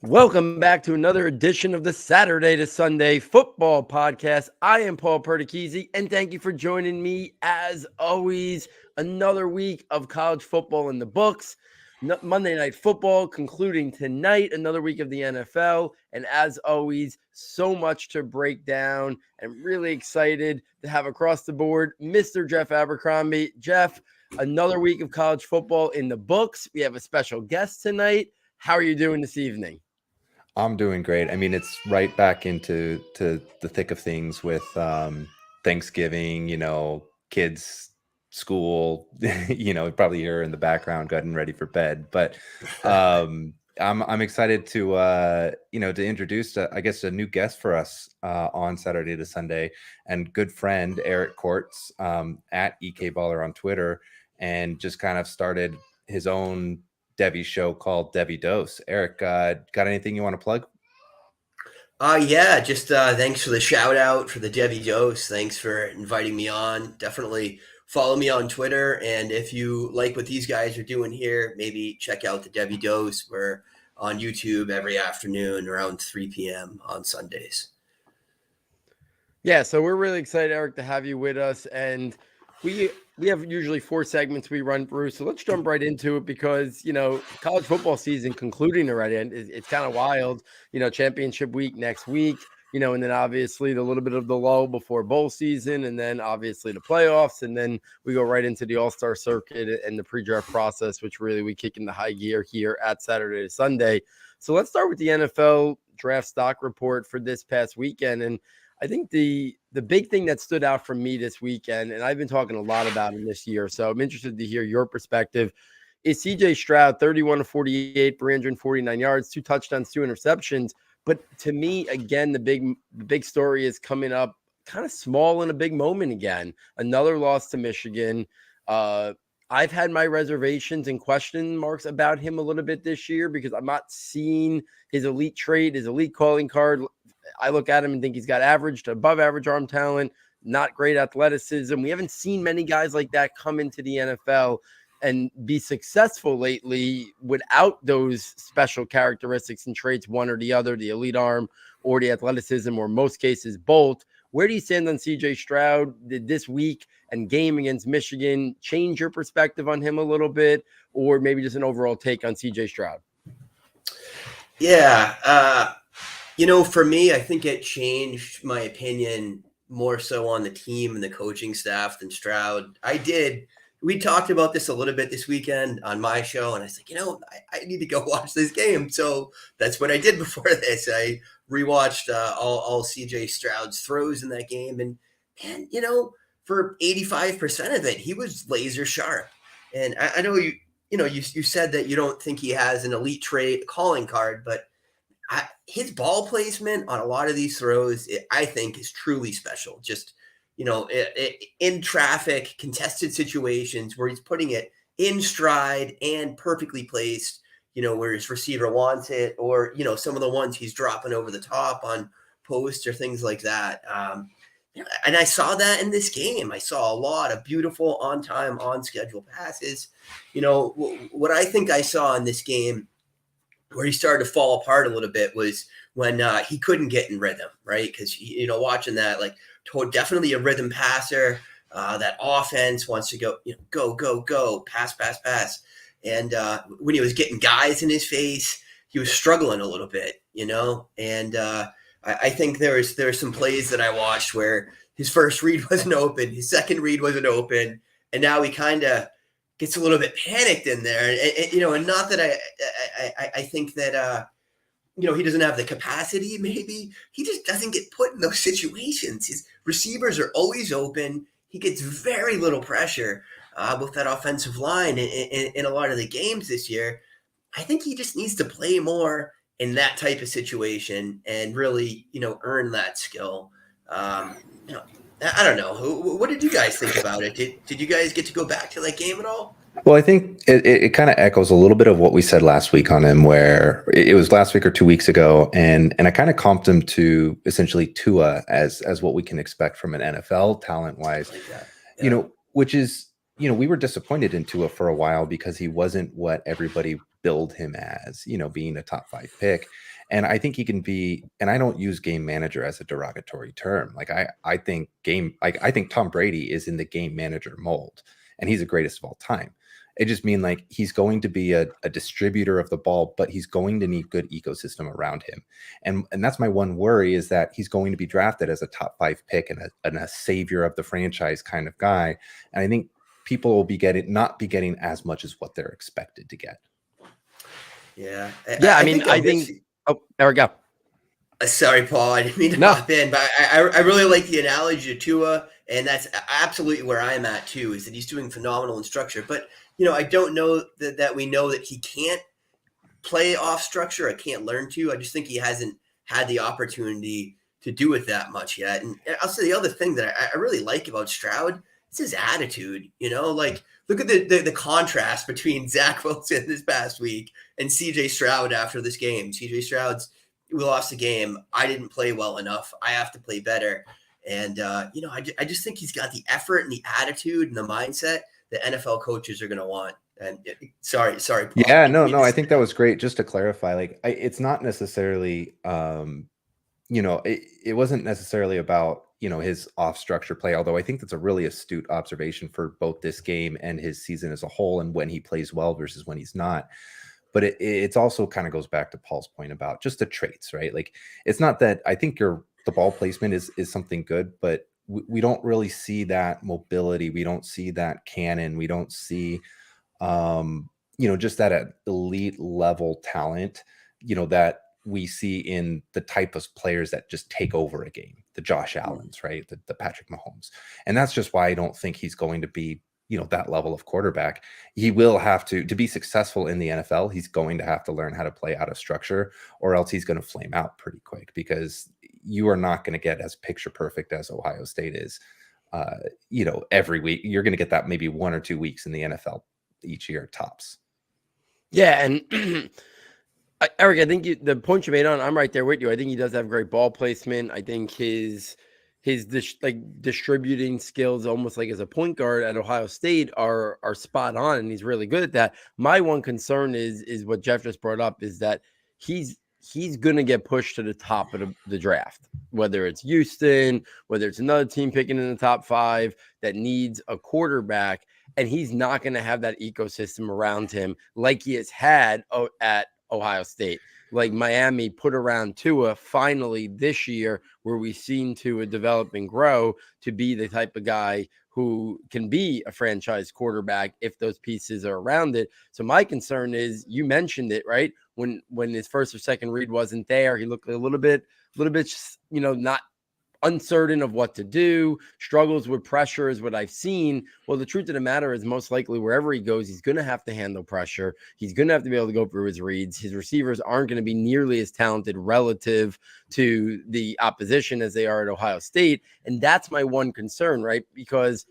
Welcome back to another edition of the Saturday to Sunday Football Podcast. I am Paul Perticchese, and thank you for joining me. As always, another week of college football in the books. Monday Night Football concluding tonight, another week of the NFL. And as always, so much to break down. I'm really excited to have across the board Mr. Jeff Abercrombie. Jeff, another week of college football in the books. We have a special guest tonight. How are you doing this evening? I'm doing great. I mean, it's right back into the thick of things with Thanksgiving, kids, school, probably hear in the background getting ready for bed. But I'm excited to introduce I guess a new guest for us on Saturday to Sunday, and good friend Erik Kortz at EK Baller on Twitter, and just kind of started his own Devy show called Devy Dose. Erik, got anything you want to plug? Just thanks for the shout out for the Devy Dose. Thanks for inviting me on. Definitely follow me on Twitter. And if you like what these guys are doing here, maybe check out the Devy Dose. We're on YouTube every afternoon around 3 p.m. on Sundays. Yeah, so we're really excited, Erik, to have you with us. And we have usually 4 segments we run through, so let's jump right into it because, college football season concluding already, and it's kind of wild, championship week next week, and then obviously the little bit of the lull before bowl season, and then obviously the playoffs, and then we go right into the all-star circuit and the pre-draft process, which really we kick into high gear here at Saturday to Sunday. So let's start with the NFL draft stock report for this past weekend, and I think the big thing that stood out for me this weekend, and I've been talking a lot about him this year, so I'm interested to hear your perspective, is CJ Stroud, 31 of 48, 349 yards, 2 touchdowns, 2 interceptions. But to me, again, the big story is coming up kind of small in a big moment again. Another loss to Michigan. I've had my reservations and question marks about him a little bit this year because I'm not seeing his elite trait, his elite calling card. I look at him and think he's got average to above average arm talent, not great athleticism. We haven't seen many guys like that come into the NFL and be successful lately without those special characteristics and traits, one or the other, the elite arm or the athleticism, or in most cases both. Where do you stand on CJ Stroud? Did this week and game against Michigan change your perspective on him a little bit, or maybe just an overall take on CJ Stroud? Yeah, for me, I think it changed my opinion more so on the team and the coaching staff than Stroud. We talked about this a little bit this weekend on my show, and I was like, I need to go watch this game. So that's what I did before this. I rewatched all CJ Stroud's throws in that game, and for 85% of it, he was laser sharp. And I know you said that you don't think he has an elite trait calling card, but his ball placement on a lot of these throws, I think, is truly special. Just, in traffic, contested situations where he's putting it in stride and perfectly placed, where his receiver wants it, or, some of the ones he's dropping over the top on posts or things like that. And I saw that in this game. I saw a lot of beautiful on-time, on-schedule passes. What I think I saw in this game where he started to fall apart a little bit was when he couldn't get in rhythm, right? Because, watching that, definitely a rhythm passer. That offense wants to go, pass. And when he was getting guys in his face, he was struggling a little bit, And I think there's some plays that I watched where his first read wasn't open, his second read wasn't open, and now he kind of gets a little bit panicked in there, and not that I think that he doesn't have the capacity. Maybe he just doesn't get put in those situations. His receivers are always open. He gets very little pressure with that offensive line in a lot of the games this year. I think he just needs to play more in that type of situation and really, earn that skill. I don't know. What did you guys think about it? Did you guys get to go back to that game at all? Well, I think it kind of echoes a little bit of what we said last week on him, where it was last week or 2 weeks ago, and I kind of comped him to essentially Tua as what we can expect from an NFL talent wise, Like that. Yeah. which is, we were disappointed in Tua for a while because he wasn't what everybody build him as, being a top 5 pick. And I think he can be, and I don't use game manager as a derogatory term. Like I think I think Tom Brady is in the game manager mold, and he's the greatest of all time. It just means like he's going to be a distributor of the ball, but he's going to need good ecosystem around him. And that's my one worry, is that he's going to be drafted as a top 5 pick and a savior of the franchise kind of guy. And I think people will not be getting as much as what they're expected to get. Yeah. I think oh, there we go. Sorry, Paul, I didn't mean to hop in, but I really like the analogy to Tua, and that's absolutely where I'm at too, is that he's doing phenomenal in structure. But, I don't know that we know that he can't play off structure. I can't learn to. I just think he hasn't had the opportunity to do it that much yet. And I'll say the other thing that I really like about Stroud is his attitude. Like, look at the contrast between Zach Wilson this past week and CJ Stroud after this game. CJ Stroud's, we lost the game. I didn't play well enough. I have to play better. And, I just think he's got the effort and the attitude and the mindset that NFL coaches are going to want. And sorry. Paul. Yeah, no, I think that was great. Just to clarify, like, it's not necessarily, it wasn't necessarily about, his off structure play, although I think that's a really astute observation for both this game and his season as a whole, and when he plays well versus when he's not. But it's also kind of goes back to Paul's point about just the traits, right? Like, it's not that I think the ball placement is something good, but we don't really see that mobility. We don't see that cannon. We don't see, just that elite level talent, that we see in the type of players that just take over a game, the Josh Allens, right? The Patrick Mahomes. And that's just why I don't think he's going to be, that level of quarterback. He will have to be successful in the NFL. He's going to have to learn how to play out of structure, or else he's going to flame out pretty quick, because you are not going to get as picture perfect as Ohio State is. Every week you're going to get that maybe 1 or 2 weeks in the NFL each year tops. Yeah. And Eric, I think the point you made I'm right there with you. I think he does have great ball placement. I think his distributing skills, almost like as a point guard at Ohio State, are spot on, and he's really good at that. My one concern is what Jeff just brought up, is that he's going to get pushed to the top of the draft, whether it's Houston, whether it's another team picking in the top 5 that needs a quarterback, and he's not going to have that ecosystem around him like he has had at Ohio State. Like Miami put around Tua finally this year, where we've seen Tua develop and grow to be the type of guy who can be a franchise quarterback if those pieces are around it. So my concern is, you mentioned it, right? When his first or second read wasn't there, he looked a little bit, not uncertain of what to do, struggles with pressure is what I've seen. Well, the truth of the matter is, most likely wherever he goes, he's going to have to handle pressure. He's going to have to be able to go through his reads. His receivers aren't going to be nearly as talented relative to the opposition as they are at Ohio State. And that's my one concern, right? Because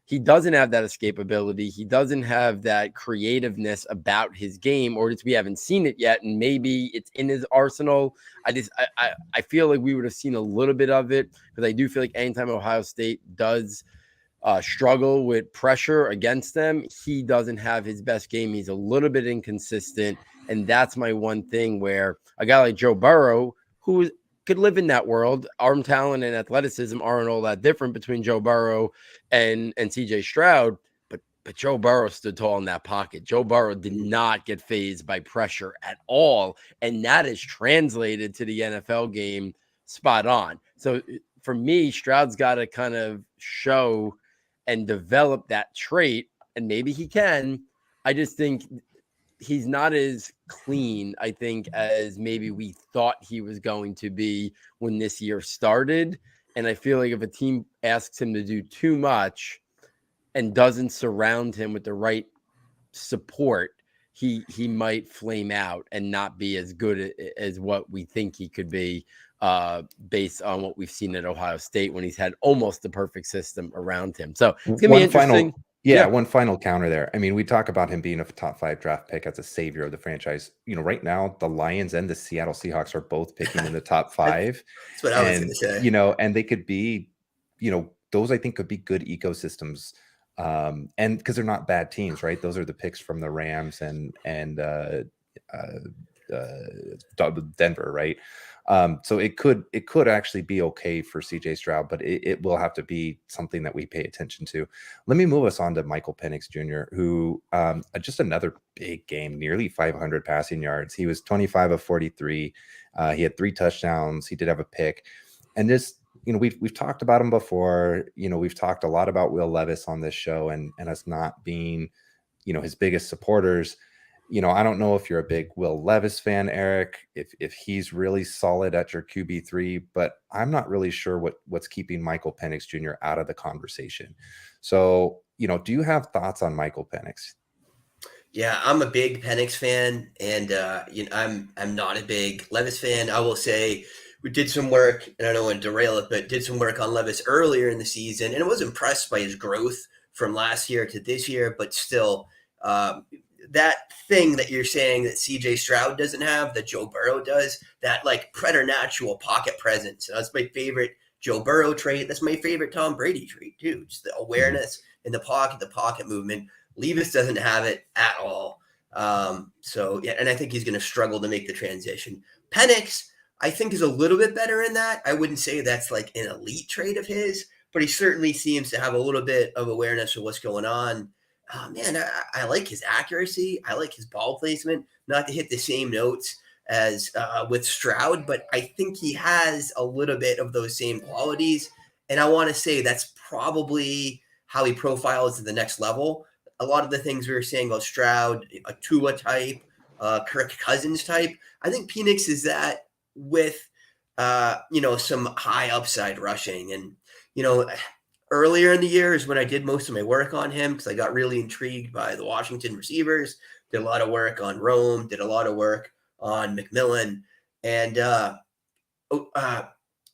he doesn't have that escapability. He doesn't have that creativeness about his game, or we haven't seen it yet. And maybe it's in his arsenal. I feel like we would have seen a little bit of it, because I do feel like anytime Ohio State does struggle with pressure against them, he doesn't have his best game. He's a little bit inconsistent. And that's my one thing, where a guy like Joe Burrow, who could live in that world, arm talent and athleticism aren't all that different between Joe Burrow and CJ Stroud, but Joe Burrow stood tall in that pocket. Joe Burrow did not get fazed by pressure at all, and that is translated to the NFL game spot on. So for me, Stroud's got to kind of show and develop that trait, and maybe he can. I just think he's not as clean, I think, as maybe we thought he was going to be when this year started. And I feel like if a team asks him to do too much and doesn't surround him with the right support, he might flame out and not be as good as what we think he could be, based on what we've seen at Ohio State when he's had almost the perfect system around him. So it's going to be interesting. One final counter there. I mean, we talk about him being a top 5 draft pick as a savior of the franchise. Right now, the Lions and the Seattle Seahawks are both picking in the top 5. That's what I was going to say. And they could be, those I think could be good ecosystems. And because they're not bad teams, right? Those are the picks from the Rams and Denver, right? So it could actually be okay for CJ Stroud, but it will have to be something that we pay attention to. Let me move us on to Michael Penix Jr., who just another big game, nearly 500 passing yards. He was 25 of 43. He had 3 touchdowns. He did have a pick, and this, we've talked about him before. We've talked a lot about Will Levis on this show, and us not being, his biggest supporters. I don't know if you're a big Will Levis fan, Eric, if he's really solid at your QB3, but I'm not really sure what's keeping Michael Penix Jr. out of the conversation. So, do you have thoughts on Michael Penix? Yeah, I'm a big Penix fan, and I'm not a big Levis fan. I will say we did some work, and I don't want to derail it, but did some work on Levis earlier in the season, and I was impressed by his growth from last year to this year, but still, that thing that you're saying that CJ Stroud doesn't have, that Joe Burrow does, that like preternatural pocket presence. And that's my favorite Joe Burrow trait. That's my favorite Tom Brady trait too. Just the awareness in the pocket movement. Levis doesn't have it at all. So yeah, and I think he's going to struggle to make the transition. Penix, I think, is a little bit better in that. I wouldn't say that's like an elite trait of his, but he certainly seems to have a little bit of awareness of what's going on. Oh, man, I like his accuracy. I like his ball placement, not to hit the same notes as with Stroud, but I think he has a little bit of those same qualities. And I want to say that's probably how he profiles to the next level. A lot of the things we were saying about Stroud, a Tua type, Kirk Cousins type, I think Penix is that with, some high upside rushing. And, earlier in the year is when I did most of my work on him because I got really intrigued by the Washington receivers, did a lot of work on Rome, did a lot of work on McMillan. And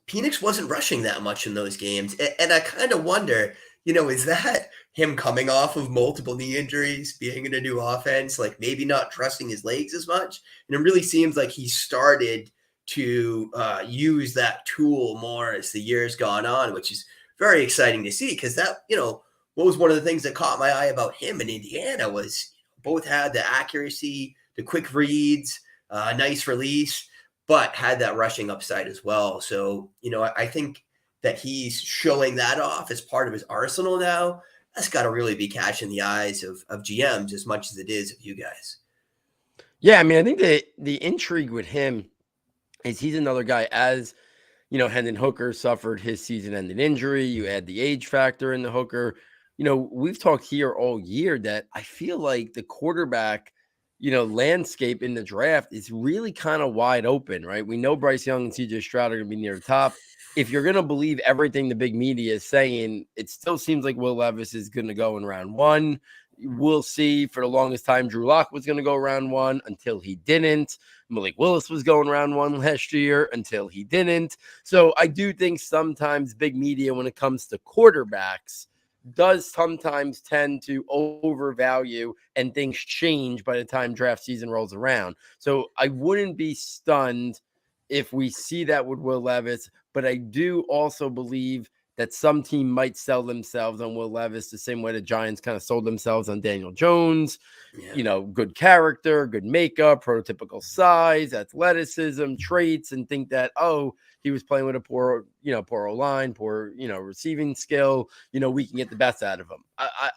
Penix wasn't rushing that much in those games. And I kind of wonder, is that him coming off of multiple knee injuries, being in a new offense, like maybe not trusting his legs as much? And it really seems like he started to use that tool more as the years gone on, which is very exciting to see, because that, what was one of the things that caught my eye about him in Indiana was both had the accuracy, the quick reads, nice release, but had that rushing upside as well. So, I think that he's showing that off as part of his arsenal now. That's got to really be catching the eyes of GMs as much as it is of you guys. Yeah, I mean, I think the intrigue with him is he's another guy, as Hendon Hooker suffered his season-ending injury. You add the age factor in the Hooker. We've talked here all year that I feel like the quarterback, landscape in the draft is really kind of wide open, right? We know Bryce Young and CJ Stroud are going to be near the top. If you're going to believe everything the big media is saying, it still seems like Will Levis is going to go in round 1. We'll see. For the longest time, Drew Lock was going to go round 1 until he didn't. Malik Willis was going round 1 last year until he didn't. So I do think sometimes big media, when it comes to quarterbacks, does sometimes tend to overvalue, and things change by the time draft season rolls around. So I wouldn't be stunned if we see that with Will Levis, but I do also believe that some team might sell themselves on Will Levis the same way the Giants kind of sold themselves on Daniel Jones. Yeah. Good character, good makeup, prototypical size, athleticism, traits, and think that, he was playing with a poor O-line, poor, receiving skill. We can get the best out of him.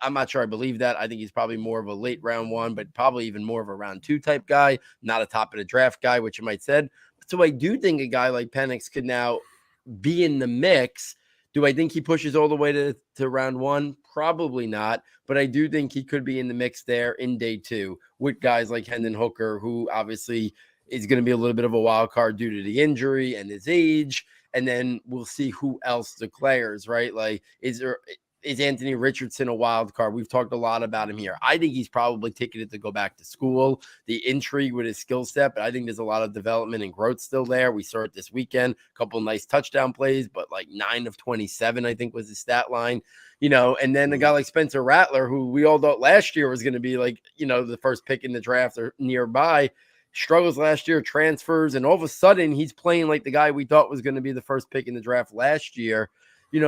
I'm not sure I believe that. I think he's probably more of a late round 1, but probably even more of a round 2 type guy, not a top of the draft guy, which you might said. So I do think a guy like Penix could now be in the mix. Do I think he pushes all the way to round 1? Probably not. But I do think he could be in the mix there in day 2 with guys like Hendon Hooker, who obviously is going to be a little bit of a wild card due to the injury and his age. And then we'll see who else declares, right? Like, is Anthony Richardson a wild card? We've talked a lot about him here. I think he's probably ticketed to go back to school. The intrigue with his skill set, but I think there's a lot of development and growth still there. We saw it this weekend, a couple of nice touchdown plays, but like 9 of 27, I think was his stat line. And then a guy like Spencer Rattler, who we all thought last year was going to be like, the first pick in the draft or nearby, struggles last year, transfers, and all of a sudden he's playing like the guy we thought was going to be the first pick in the draft last year.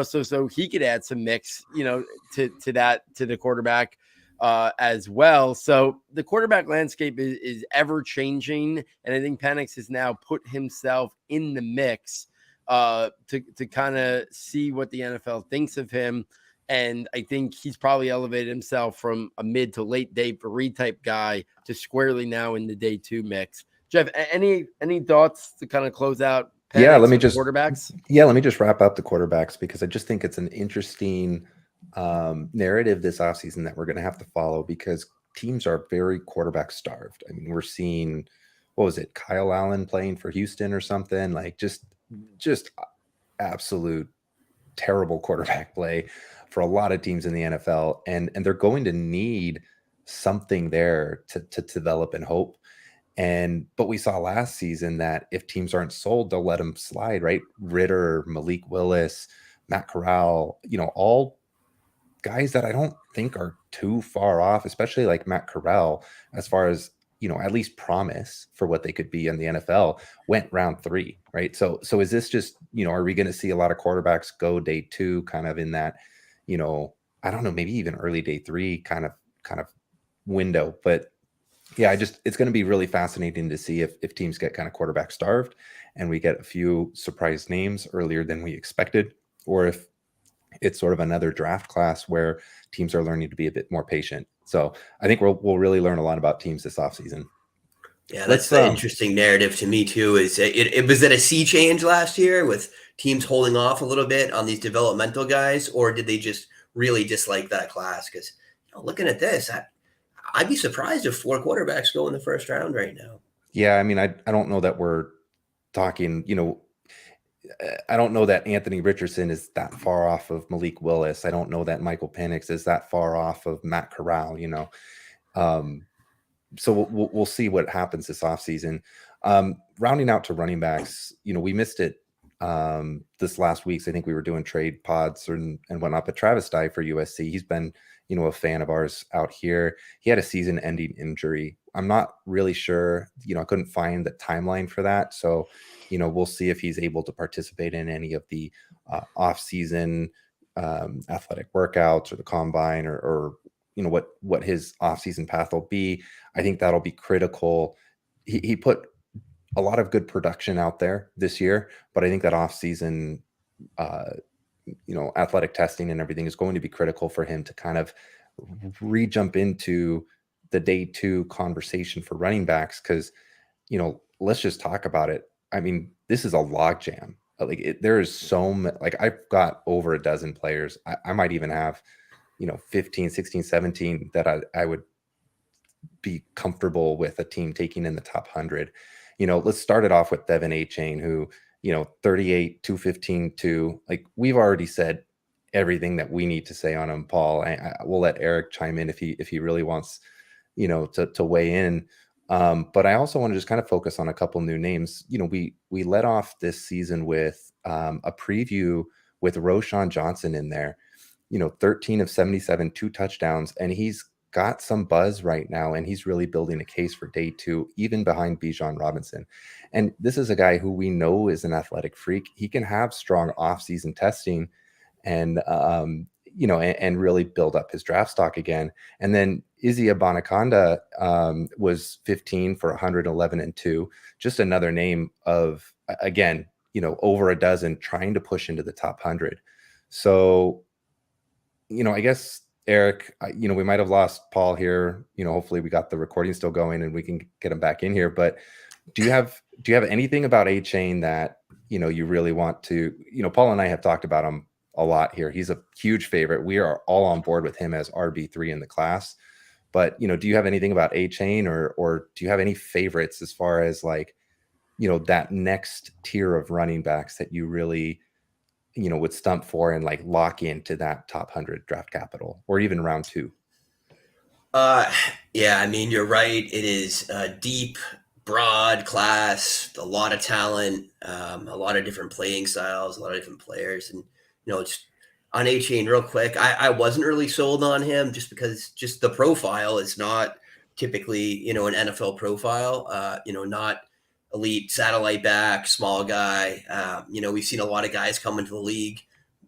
So he could add some mix, to the quarterback as well. So the quarterback landscape is ever changing. And I think Penix has now put himself in the mix to kind of see what the NFL thinks of him. And I think he's probably elevated himself from a mid to late day 3 type guy to squarely now in the day 2 mix. Jeff, any thoughts to kind of close out Penix let me just quarterbacks? Let me just wrap up the quarterbacks, because I just think it's an interesting narrative this offseason that we're going to have to follow, because teams are very quarterback starved. I mean, we're seeing, what was it, Kyle Allen playing for Houston or something, like just absolute terrible quarterback play for a lot of teams in the NFL, and they're going to need something there to develop and hope. But we saw last season that if teams aren't sold, they'll let them slide, right? Ritter, Malik Willis, Matt Corral, all guys that I don't think are too far off, especially like Matt Corral, as far as, at least promise for what they could be in the NFL, went round 3, right? So is this just, are we going to see a lot of quarterbacks go day 2 kind of in that, I don't know, maybe even early day 3 kind of window? But yeah, it's going to be really fascinating to see if teams get kind of quarterback starved and we get a few surprise names earlier than we expected, or if it's sort of another draft class where teams are learning to be a bit more patient. So I think we'll really learn a lot about teams this offseason. Yeah, that's the interesting narrative to me too. Is it was it a sea change last year with teams holding off a little bit on these developmental guys, or did they just really dislike that class? Because looking at this, I'd be surprised if 4 quarterbacks go in the first round right now. Yeah, I mean, I don't know that we're talking, I don't know that Anthony Richardson is that far off of Malik Willis. I don't know that Michael Penix is that far off of Matt Corral, So we'll see what happens this offseason. Rounding out to running backs, we missed it this last week. So I think we were doing trade pods and whatnot, but Travis Dye for USC, he's been, a fan of ours out here. He had a season-ending injury. I'm not really sure, I couldn't find the timeline for that. So, we'll see if he's able to participate in any of the off-season athletic workouts or the combine or what his off-season path will be. I think that'll be critical. He put a lot of good production out there this year, but I think that off-season athletic testing and everything is going to be critical for him to kind of re-jump into the day 2 conversation for running backs. Cause let's just talk about it. I mean, this is a logjam. There is so much, I've got over a dozen players. I might even have, 15, 16, 17 that I would be comfortable with a team taking in the top 100. Let's start it off with Devon Achane, who, 38, 215, 2. We've already said everything that we need to say on him, Paul. We'll let Erik chime in if he really wants, to weigh in. But I also want to just kind of focus on a couple new names. We led off this season with a preview with Roschon Johnson in there, 13 of 77, 2 touchdowns, and he's got some buzz right now, and he's really building a case for day 2, even behind Bijan Robinson. And this is a guy who we know is an athletic freak. He can have strong off-season testing and, and really build up his draft stock again. And then Zay Abanikanda was 15 for 111 and 2. Just another name of, again, over a dozen trying to push into the top 100. So, I guess, Erik, we might have lost Paul here. Hopefully we got the recording still going and we can get him back in here. But do you have anything about Achane that, you really want to, Paul and I have talked about him a lot here. He's a huge favorite. We are all on board with him as RB3 in the class. But, do you have anything about Achane or do you have any favorites as far as that next tier of running backs that you really, would stump for and lock into that top 100 draft capital or even round 2? Yeah, I mean, you're right. It is a deep, broad class, a lot of talent, a lot of different playing styles, a lot of different players. And, it's on Achane real quick. I wasn't really sold on him just because just the profile is not typically, an NFL profile, not elite satellite back, small guy. We've seen a lot of guys come into the league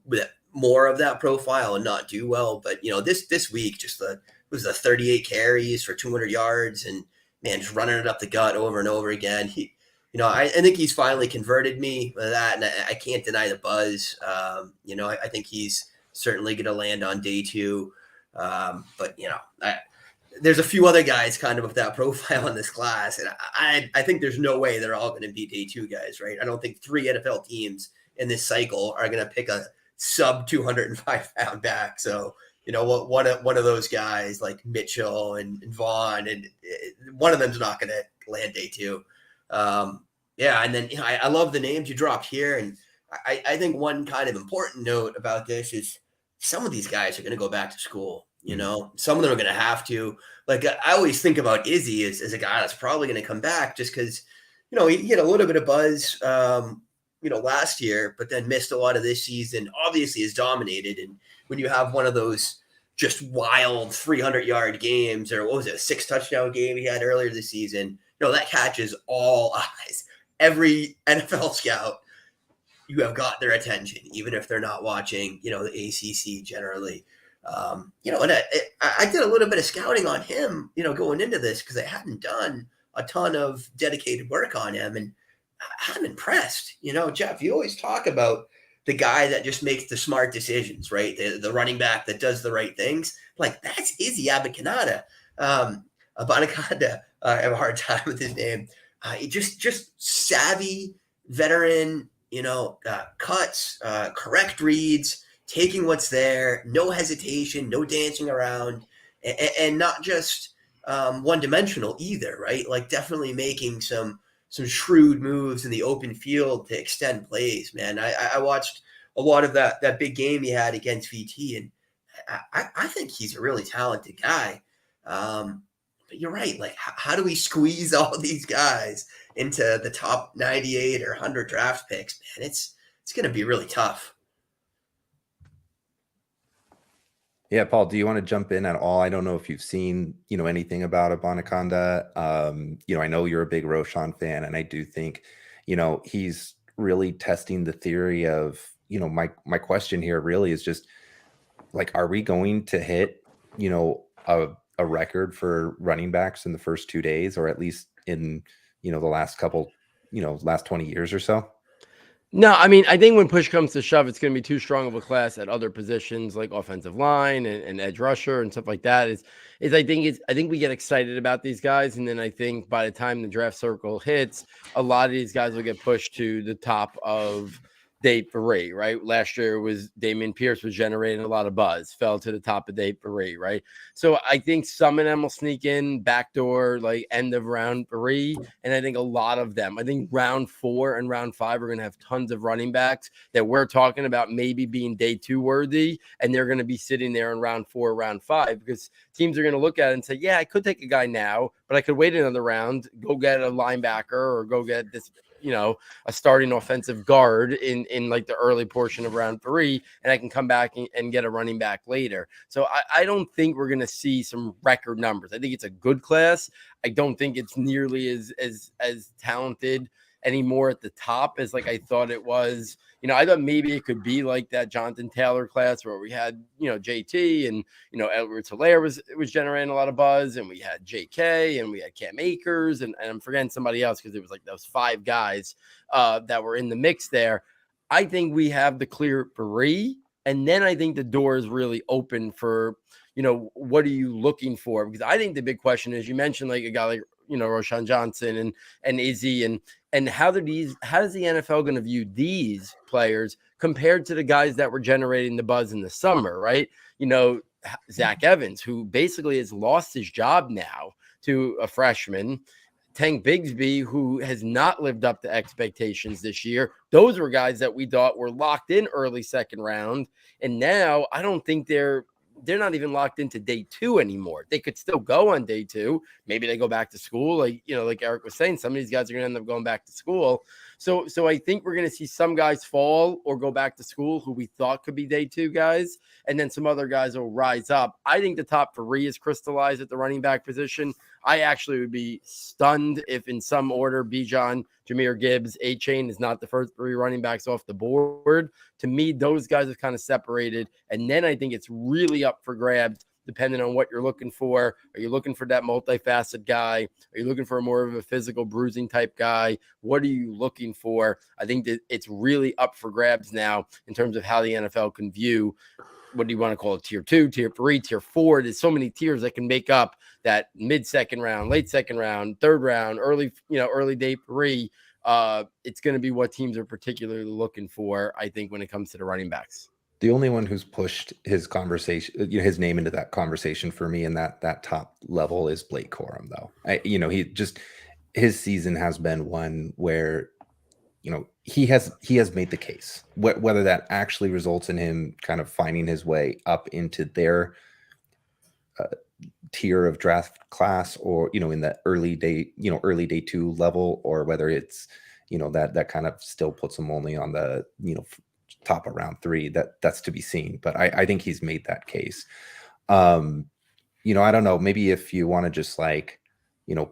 with more of that profile and not do well. But, this week, just was the 38 carries for 200 yards and man, just running it up the gut over and over again. I think he's finally converted me with that, and I can't deny the buzz. I think he's certainly going to land on day 2. But there's a few other guys kind of with that profile in this class, and I think there's no way they're all going to be day 2 guys, right? I don't think 3 NFL teams in this cycle are going to pick a sub 205 pound back. So, one of those guys like Mitchell and Vaughn, and one of them's not going to land day 2. And then I love the names you dropped here, and I think one kind of important note about this is some of these guys are going to go back to school. Some of them are going to have to. Like, I always think about Izzy as a guy that's probably going to come back just because, he had a little bit of buzz, last year, but then missed a lot of this season. Obviously, is dominated. And when you have one of those just wild 300-yard games, or what was it, a 6-touchdown game he had earlier this season, that catches all eyes. Every NFL scout, you have got their attention, even if they're not watching, the ACC generally. And I did a little bit of scouting on him, going into this because I hadn't done a ton of dedicated work on him, and I'm impressed. Jeff, you always talk about the guy that just makes the smart decisions, right? The running back that does the right things. Like, that's Izzy Abanikanda. Abanikanda, I have a hard time with his name. Just savvy veteran, cuts, correct reads, taking what's there, no hesitation, no dancing around, and not just one-dimensional either, right? Like, definitely making some shrewd moves in the open field to extend plays, man. I watched a lot of that big game he had against VT, and I think he's a really talented guy. But you're right. Like, how do we squeeze all these guys into the top 98 or 100 draft picks? Man, it's going to be really tough. Yeah, Paul, do you want to jump in at all? I don't know if you've seen, anything about Abanikanda. I know you're a big Roschon fan, and I do think, he's really testing the theory of, my question here really is just like, are we going to hit, a record for running backs in the first 2 days, or at least in, the last couple, last 20 years or so? No, I mean, I think when push comes to shove, it's going to be too strong of a class at other positions like offensive line and edge rusher and stuff like that. I think we get excited about these guys, and then I think by the time the draft circle hits, a lot of these guys will get pushed to the top of day 3, right? Last year was Damian Pierce was generating a lot of buzz, fell to the top of day 3, right? So I think some of them will sneak in backdoor, like end of round 3. And I think a lot of them, I think round 4 and round 5 are going to have tons of running backs that we're talking about maybe being day 2 worthy. And they're going to be sitting there in round 4, round 5, because teams are going to look at it and say, yeah, I could take a guy now, but I could wait another round, go get a linebacker or go get this, a starting offensive guard in like the early portion of round 3, and I can come back and get a running back later. So I don't think we're going to see some record numbers. I think it's a good class. I don't think it's nearly as talented anymore at the top as like I thought it was. I thought maybe it could be like that Jonathan Taylor class where we had, JT and, Edwards Hilaire was generating a lot of buzz, and we had JK and we had Cam Akers and I'm forgetting somebody else because it was like those 5 guys that were in the mix there. I think we have the clear 3, and then I think the door is really open for, what are you looking for? Because I think the big question is, you mentioned like a guy like, Roschon Johnson and Izzy, and how is the NFL going to view these players compared to the guys that were generating the buzz in the summer, right? Zach Evans, who basically has lost his job now to a freshman, Tank Bigsby, who has not lived up to expectations this year. Those were guys that we thought were locked in early second round. And now I don't think they're not even locked into day 2 anymore. They could still go on day 2. Maybe they go back to school. Like Erik was saying, some of these guys are going to end up going back to school. So I think we're going to see some guys fall or go back to school who we thought could be day 2 guys. And then some other guys will rise up. I think the top 3 is crystallized at the running back position. I actually would be stunned if in some order, Bijan, Jahmyr Gibbs, Achane is not the first 3 running backs off the board. To me, those guys have kind of separated. And then I think it's really up for grabs depending on what you're looking for. Are you looking for that multifaceted guy? Are you looking for more of a physical bruising type guy? What are you looking for? I think that it's really up for grabs now in terms of how the NFL can view, what do you want to call it, tier 2, tier 3, tier 4. There's so many tiers that can make up that mid-second round, late second round, third round, early day 3. It's going to be what teams are particularly looking for, I think, when it comes to the running backs. The only one who's pushed his conversation, his name into that conversation for me in that top level is Blake Corum, though. His season has been one where, he has made the case. Whether that actually results in him kind of finding his way up into their tier of draft class, or in the early day 2 level, or whether it's that kind of still puts him only on the top of round 3, that's to be seen. But I think he's made that case. I don't know, maybe if you want to just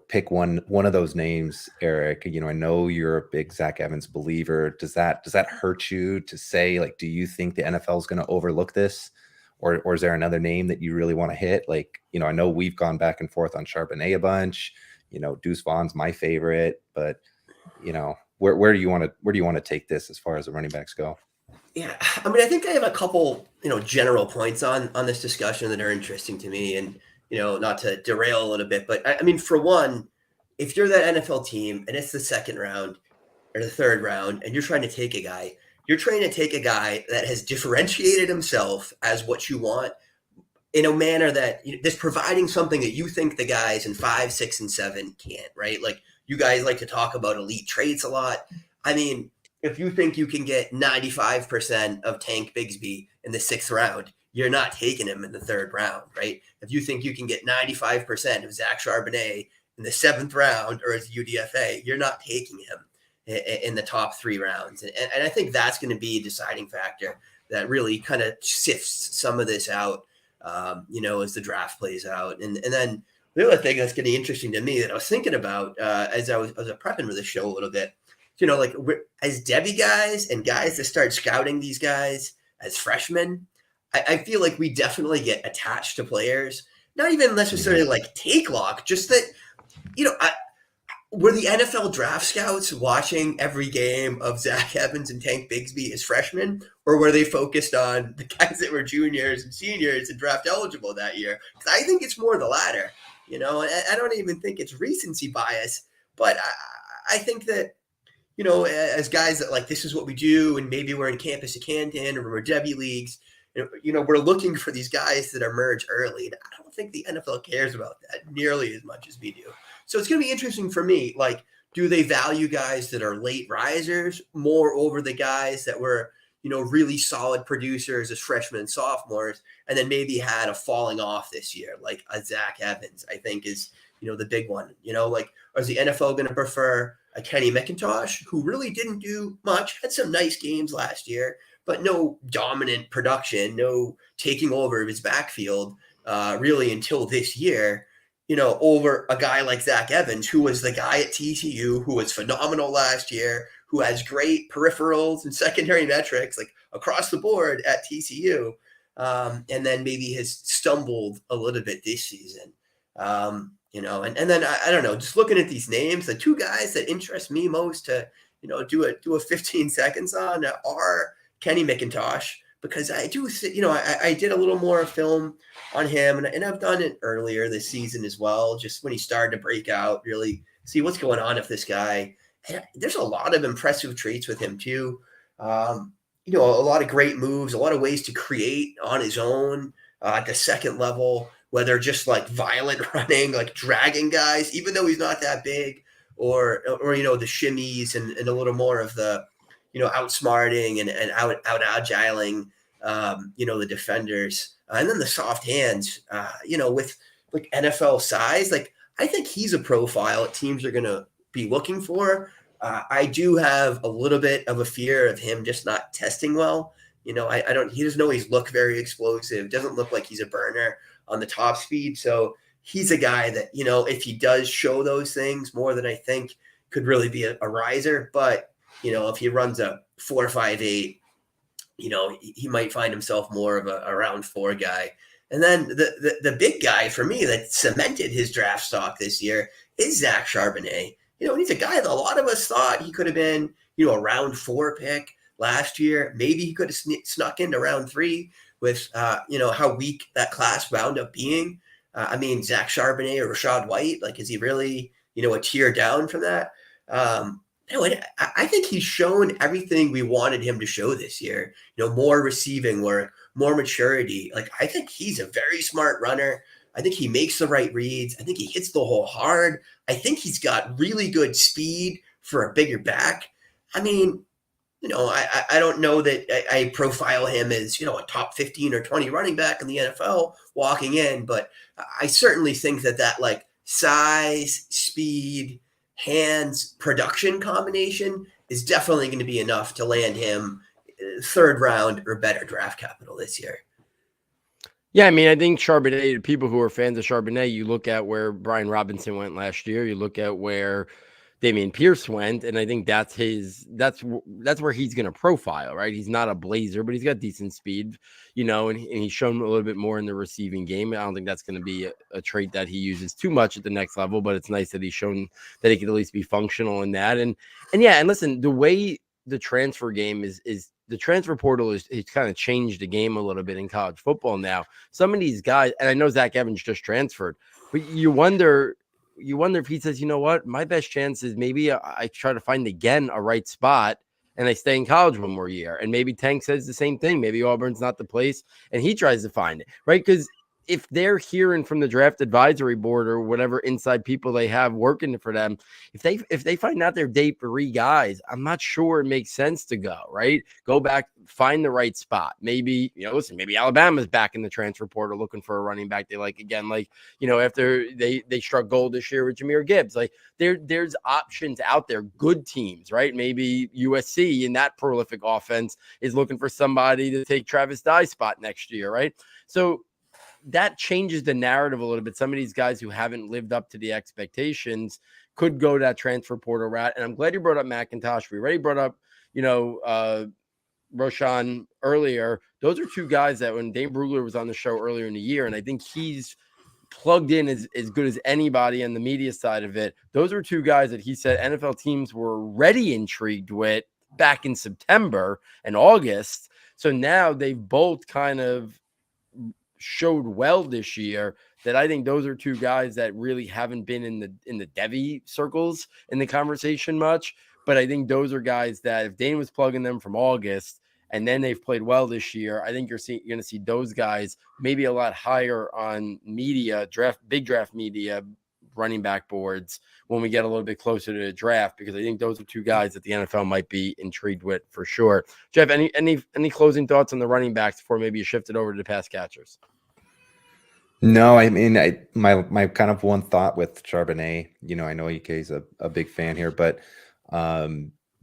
pick one of those names, Eric. I know you're a big Zach Evans believer. Does that hurt you to say, do you think the NFL is going to overlook this? Or is there another name that you really want to hit? I know we've gone back and forth on Charbonnet a bunch. Deuce Vaughn's my favorite, but where do you want to take this as far as the running backs go? Yeah, I mean, I think I have a couple general points on this discussion that are interesting to me, and not to derail a little bit, but I mean, for one, if you're that NFL team and it's the second round or the third round, and you're trying to take a guy. You're trying to take a guy that has differentiated himself as what you want in a manner that that's providing something that you think the guys in 5, 6, and 7 can't, right? You guys like to talk about elite traits a lot. I mean, if you think you can get 95% of Tank Bigsby in the 6th round, you're not taking him in the 3rd round, right? If you think you can get 95% of Zach Charbonnet in the 7th round or as UDFA, you're not taking him in the top 3 rounds. And I think that's going to be a deciding factor that really kind of sifts some of this out, as the draft plays out. And then the other thing that's getting interesting to me that I was thinking about as I was prepping for the show a little bit, as Devy guys and guys that start scouting these guys as freshmen, I feel like we definitely get attached to players, not even necessarily take lock, just that, were the NFL draft scouts watching every game of Zach Evans and Tank Bigsby as freshmen, or were they focused on the guys that were juniors and seniors and draft eligible that year? Because I think it's more the latter. I don't even think it's recency bias, but I think that, as guys that this is what we do, and maybe we're in Campus to Canton or we're Devy leagues, we're looking for these guys that emerge early. And I don't think the NFL cares about that nearly as much as we do. So it's going to be interesting for me. Do they value guys that are late risers more over the guys that were, really solid producers as freshmen and sophomores, and then maybe had a falling off this year, like a Zach Evans, I think is, the big one, or is the NFL going to prefer a Kenny McIntosh, who really didn't do much, had some nice games last year, but no dominant production, no taking over of his backfield really until this year, over a guy like Zach Evans, who was the guy at TCU, who was phenomenal last year, who has great peripherals and secondary metrics across the board at TCU, and then maybe has stumbled a little bit this season. And then I don't know, just looking at these names, the 2 guys that interest me most to, do a 15 seconds on are Kenny McIntosh, because I do, I did a little more film on him, and I've done it earlier this season as well, just when he started to break out, really see what's going on with this guy. And there's a lot of impressive traits with him too. A lot of great moves, a lot of ways to create on his own at the second level, whether just violent running, dragging guys, even though he's not that big, or the shimmies and a little more of the, outsmarting and out agiling, the defenders, and then the soft hands, with NFL size. I think he's a profile that teams are going to be looking for. I do have a little bit of a fear of him just not testing well. He doesn't always look very explosive. Doesn't look like he's a burner on the top speed. So he's a guy that, if he does show those things more than I think, could really be a riser. But, if he runs a 4.58, he might find himself more of a round 4 guy. And then the big guy for me that cemented his draft stock this year is Zach Charbonnet. He's a guy that a lot of us thought he could have been, a round 4 pick last year. Maybe he could have snuck into round 3 with, how weak that class wound up being. Zach Charbonnet or Rashad White, is he really, a tier down from that? I think he's shown everything we wanted him to show this year. More receiving work, more maturity. I think he's a very smart runner. I think he makes the right reads. I think he hits the hole hard. I think he's got really good speed for a bigger back. I don't know that I profile him as, a top 15 or 20 running back in the NFL walking in, but I certainly think that size, speed, hands, production combination is definitely going to be enough to land him 3rd round or better draft capital this year. Yeah, I think Charbonnet, people who are fans of Charbonnet, you look at where Brian Robinson went last year, you look at where Dameon Pierce went, and I think that's where he's going to profile, right? He's not a blazer, but he's got decent speed, and he's shown a little bit more in the receiving game. I don't think that's going to be a trait that he uses too much at the next level, but it's nice that he's shown that he can at least be functional in that. And listen, the way the transfer game is the transfer portal is kind of changed the game a little bit in college football now. Some of these guys, and I know Zach Evans just transferred, but you wonder if he says, you know what, my best chance is maybe I try to find again a right spot and I stay in college one more year. And maybe Tank says the same thing. Maybe Auburn's not the place and he tries to find it, right? Because if they're hearing from the draft advisory board or whatever inside people they have working for them, if they find out they're day 3 guys, I'm not sure it makes sense to go, right? Go back, find the right spot. Maybe, maybe Alabama's back in the transfer portal looking for a running back they like again, after they struck gold this year with Jahmyr Gibbs. There's options out there, good teams, right? Maybe USC in that prolific offense is looking for somebody to take Travis Dye's spot next year, right? So that changes the narrative a little bit. Some of these guys who haven't lived up to the expectations could go that transfer portal route. And I'm glad you brought up McIntosh. We already brought up, Roschon earlier. Those are 2 guys that when Dane Brugler was on the show earlier in the year, and I think he's plugged in as good as anybody on the media side of it. Those are 2 guys that he said NFL teams were already intrigued with back in September and August. So now they've both kind of showed well this year that I think those are 2 guys that really haven't been in the Devy circles in the conversation much. But I think those are guys that if Dane was plugging them from August and then they've played well this year, I think you're going to see those guys maybe a lot higher on big draft media running back boards when we get a little bit closer to the draft, because I think those are 2 guys that the NFL might be intrigued with for sure. Jeff, any closing thoughts on the running backs before maybe you shift it over to the pass catchers? No, my kind of one thought with Charbonnet, I know EK's a big fan here, but I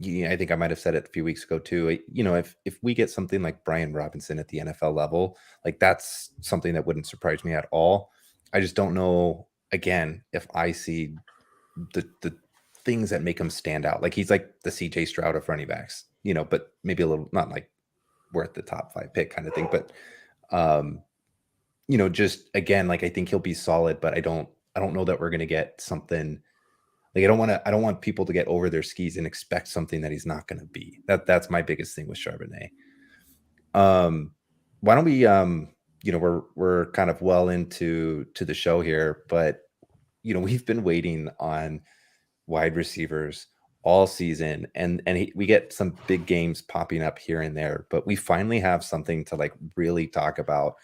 think I might have said it a few weeks ago too. If we get something like Brian Robinson at the NFL level, that's something that wouldn't surprise me at all. I just don't know, again, if I see the things that make him stand out. He's like the CJ Stroud of running backs, but maybe a little, not worth the top 5 pick kind of thing, but just again, I think he'll be solid, but I don't know that we're going to get something. I don't want people to get over their skis and expect something that he's not going to be. That's my biggest thing with Charbonnet. Why don't we, we're kind of well into the show here, but we've been waiting on wide receivers all season, and we get some big games popping up here and there, but we finally have something to really talk about,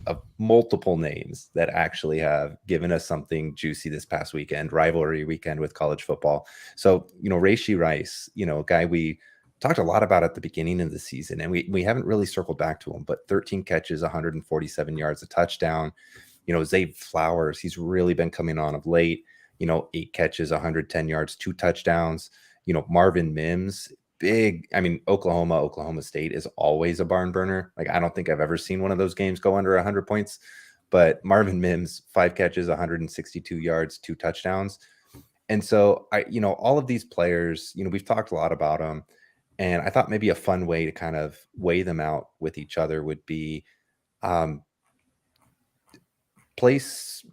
of multiple names that actually have given us something juicy this past weekend, rivalry weekend with college football. So, Rashee Rice, a guy we talked a lot about at the beginning of the season, and we haven't really circled back to him, but 13 catches, 147 yards, a touchdown. Zay Flowers, he's really been coming on of late, 8 catches, 110 yards, 2 touchdowns. Marvin Mims, big. Oklahoma State is always a barn burner. I don't think I've ever seen one of those games go under 100 points, but Marvin Mims, 5 catches, 162 yards, 2 touchdowns. And so all of these players, we've talked a lot about them, and I thought maybe a fun way to kind of weigh them out with each other would be, place,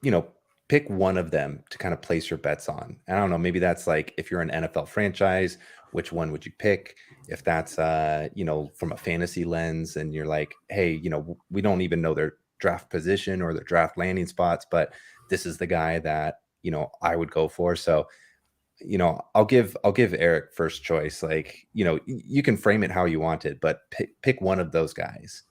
pick one of them to kind of place your bets on. I don't know, maybe that's like, if you're an NFL franchise, which one would you pick? If that's, from a fantasy lens and you're like, hey, we don't even know their draft position or their draft landing spots, but this is the guy that, I would go for. So, I'll give Erik first choice. Like, you can frame it how you want it, but pick one of those guys.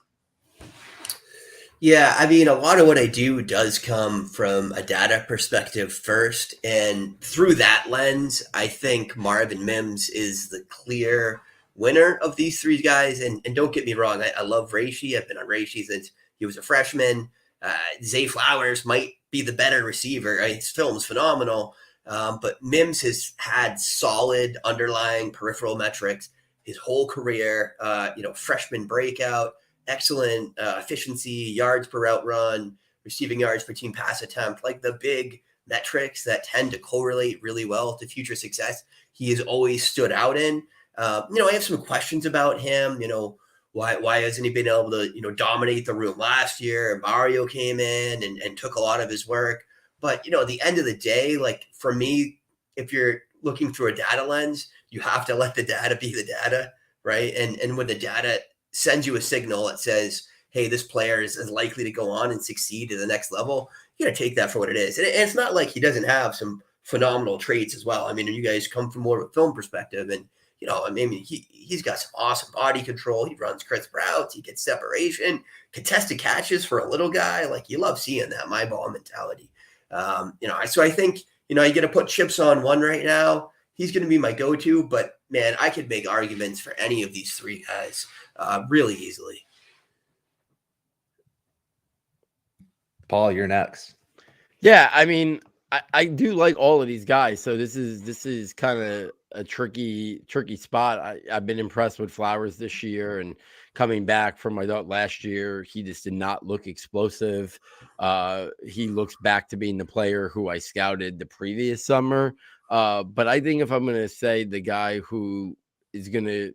Yeah, I mean, a lot of what I do does come from a data perspective first. And through that lens, I think Marvin Mims is the clear winner of these three guys. And don't get me wrong, I love Rashee. I've been on Rashee since he was a freshman. Zay Flowers might be the better receiver. His film's phenomenal. But Mims has had solid underlying peripheral metrics his whole career, freshman breakout. Excellent efficiency, yards per route run, receiving yards per team pass attempt, like the big metrics that tend to correlate really well to future success. He has always stood out in. I have some questions about him. Why hasn't he been able to, dominate the room last year? Mario came in and took a lot of his work. But, at the end of the day, like for me, if you're looking through a data lens, you have to let the data be the data, right? And when the data sends you a signal that says, hey, this player is likely to go on and succeed to the next level, you got to take that for what it is. And it's not like he doesn't have some phenomenal traits as well. I mean, you guys come from more of a film perspective and, he's got some awesome body control. He runs crisp routes. He gets separation, contested catches for a little guy. Like you love seeing that my ball mentality. So I think, you got to put chips on one right now. He's going to be my go-to, but man, I could make arguments for any of these three guys really easily. Paul, you're next. Yeah, I mean, I do like all of these guys. So this is kind of a tricky spot. I've been impressed with Flowers this year, and coming back from, I thought last year, he just did not look explosive. He looks back to being the player who I scouted the previous summer. But I think if I'm going to say the guy who is going to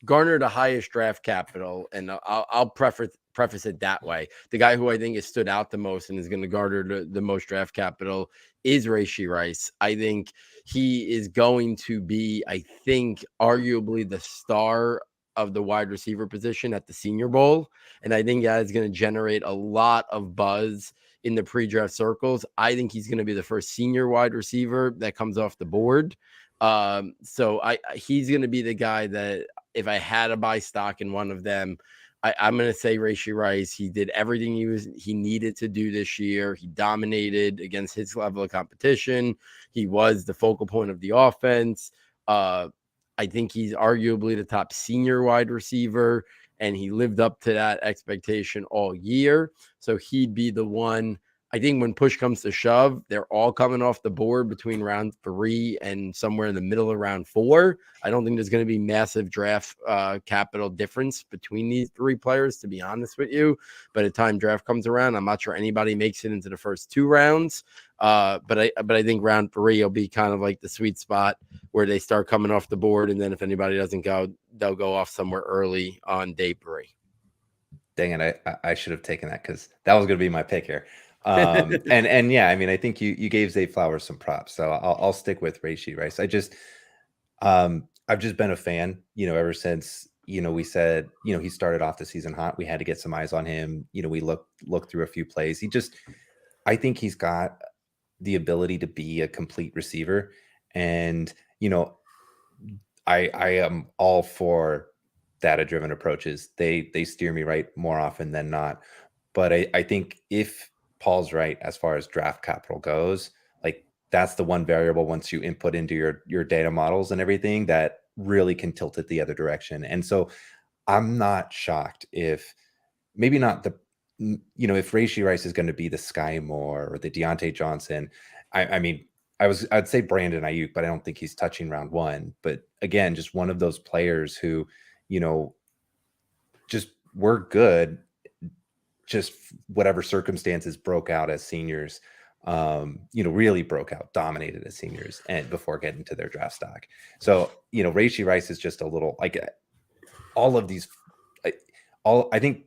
garner the highest draft capital, and I'll preface it that way, the guy who I think has stood out the most and is going to garner the most draft capital is Rashee Rice. I think he is going to be, arguably the star of the wide receiver position at the Senior Bowl. And I think that is going to generate a lot of buzz in the pre-draft circles. I think he's going to be the first senior wide receiver that comes off the board. So he's going to be the guy that if I had to buy stock in one of them, I'm going to say Rashee Rice. He did everything he needed to do this year. He dominated against his level of competition. He was the focal point of the offense. I think he's arguably the top senior wide receiver, and he lived up to that expectation all year. So he'd be the one. I think when push comes to shove, they're all coming off the board between round 3 and somewhere in the middle of round 4. I don't think there's going to be massive draft capital difference between these three players, to be honest with you. By the time draft comes around, I'm not sure anybody makes it into the first 2 rounds. But I think round 3 will be kind of like the sweet spot where they start coming off the board. And then if anybody doesn't go, they'll go off somewhere early on day 3. Dang it. I should have taken that because that was going to be my pick here. And yeah, I mean, I think you gave Zay Flowers some props, so I'll stick with Rashee Rice. I've just been a fan, ever since, we said, he started off the season hot. We had to get some eyes on him. We looked through a few plays. I think he's got the ability to be a complete receiver. And, I am all for data-driven approaches. They steer me right more often than not. But I think if Paul's right as far as draft capital goes, like that's the one variable once you input into your data models and everything that really can tilt it the other direction. And so I'm not shocked if maybe not if Rashee Rice is going to be the Sky Moore or the Deontay Johnson. I'd say Brandon Ayuk, but I don't think he's touching round 1. But again, just one of those players who, just were good. Just whatever circumstances broke out as seniors, really broke out, dominated as seniors and before getting to their draft stock. So, Rashee Rice is just a little like all of these, I think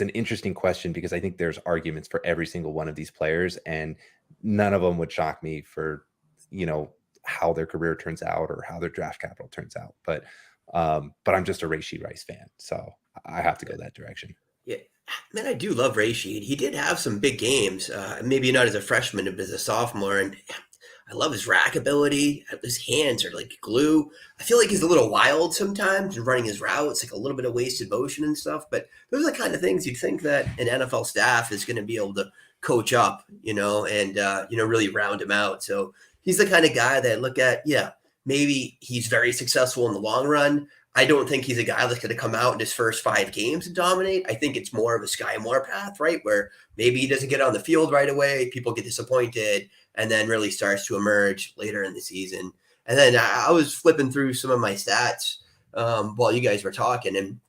an interesting question because I think there's arguments for every single one of these players, and none of them would shock me for, how their career turns out or how their draft capital turns out. But I'm just a Rashee Rice fan, so I have to go that direction. Yeah, man, I do love Rashee. He did have some big games, maybe not as a freshman, but as a sophomore. And I love his rack ability. His hands are like glue. I feel like he's a little wild sometimes in running his routes, like a little bit of wasted motion and stuff. But those are the kind of things you'd think that an NFL staff is going to be able to coach up, and really round him out. So he's the kind of guy that I look at, maybe he's very successful in the long run. I don't think he's a guy that's going to come out in his first 5 games and dominate. I think it's more of a Sky Moore path, right? Where maybe he doesn't get on the field right away. People get disappointed and then really starts to emerge later in the season. And then I was flipping through some of my stats while you guys were talking. And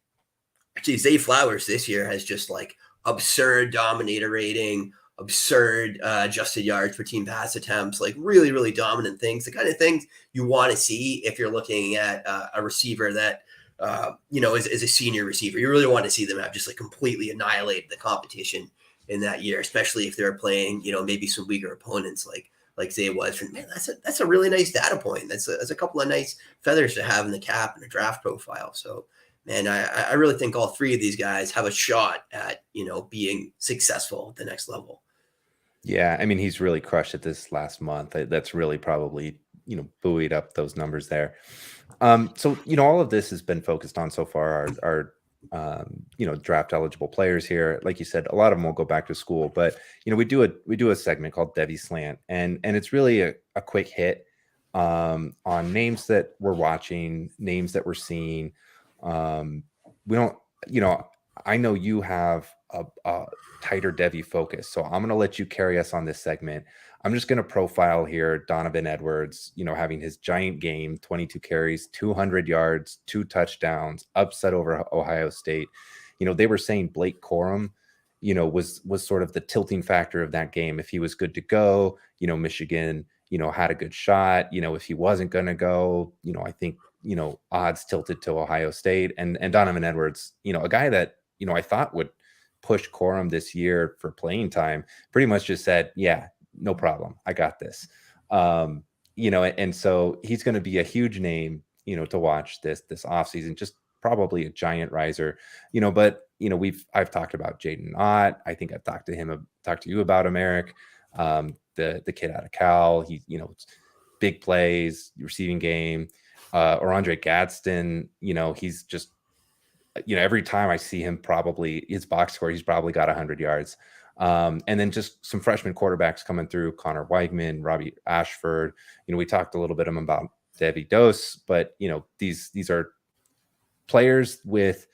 actually, Zay Flowers this year has just like absurd dominator rating, absurd adjusted yards per team pass attempts, like really, really dominant things, the kind of things you want to see if you're looking at a receiver that, is a senior receiver. You really want to see them have just like completely annihilated the competition in that year, especially if they're playing, maybe some weaker opponents like Zay was. Man, that's a really nice data point. That's a couple of nice feathers to have in the cap and a draft profile. So, man, I really think all 3 of these guys have a shot at, being successful at the next level. Yeah, I mean, he's really crushed it this last month. That's really probably, buoyed up those numbers there. So, all of this has been focused on so far our draft eligible players here. Like you said, a lot of them will go back to school, but, we do a segment called Devy Slant, and it's really a quick hit on names that we're watching, names that we're seeing. We don't, I know you have a tighter Devy focus, so I'm going to let you carry us on this segment. I'm just going to profile here Donovan Edwards, having his giant game, 22 carries, 200 yards, 2 touchdowns, upset over Ohio State. They were saying Blake Corum, was sort of the tilting factor of that game. If he was good to go, Michigan, had a good shot. If he wasn't going to go, I think, odds tilted to Ohio State, and Donovan Edwards, a guy that, I thought would push Corum this year for playing time, pretty much just said, yeah, no problem, I got this. And so he's going to be a huge name, to watch this offseason, just probably a giant riser, but I've talked about Jaden Ott. I think I've talked to you about him, Erik, the kid out of Cal. He, big plays, receiving game, or Andre Gadsden, he's just, every time I see him, probably his box score, he's probably got 100 yards. And then just some freshman quarterbacks coming through, Connor Weigman, Robbie Ashford. We talked a little bit about Devy Dose, but these are players with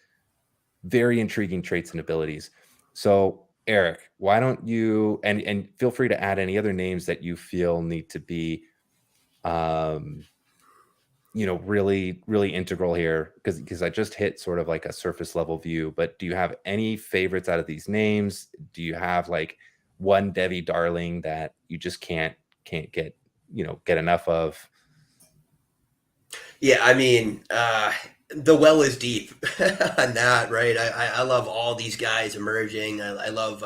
very intriguing traits and abilities. So Erik, why don't you, and feel free to add any other names that you feel need to be, really, really integral here, because I just hit sort of like a surface level view, but do you have any favorites out of these names? Do you have like one Devy darling that you just can't get enough of? Yeah, I mean, the well is deep on that, right? I love all these guys emerging. I love,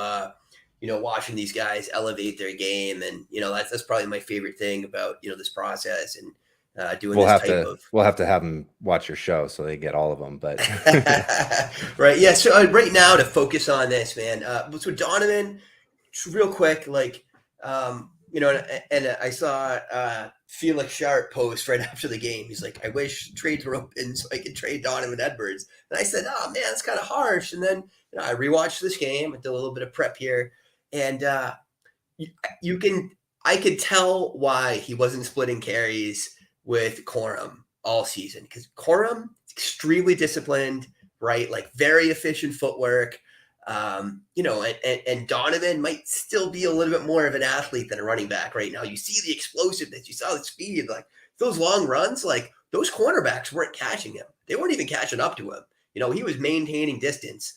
watching these guys elevate their game. And, that's probably my favorite thing about, this process and doing we'll this have to have them watch your show so they get all of them, but right. Yeah. So right now to focus on this, man, so Donovan, just real quick, like, and I saw Felix Sharp post right after the game. He's like, I wish trades were open so I could trade Donovan Edwards. And I said, oh man, that's kind of harsh. And then I rewatched this game. I did a little bit of prep here, and I could tell why he wasn't splitting carries with Corum all season, because Corum is extremely disciplined, right? Like very efficient footwork. And Donovan might still be a little bit more of an athlete than a running back right now. You see the explosiveness, you saw the speed, like those long runs, like those cornerbacks weren't catching him. They weren't even catching up to him. He was maintaining distance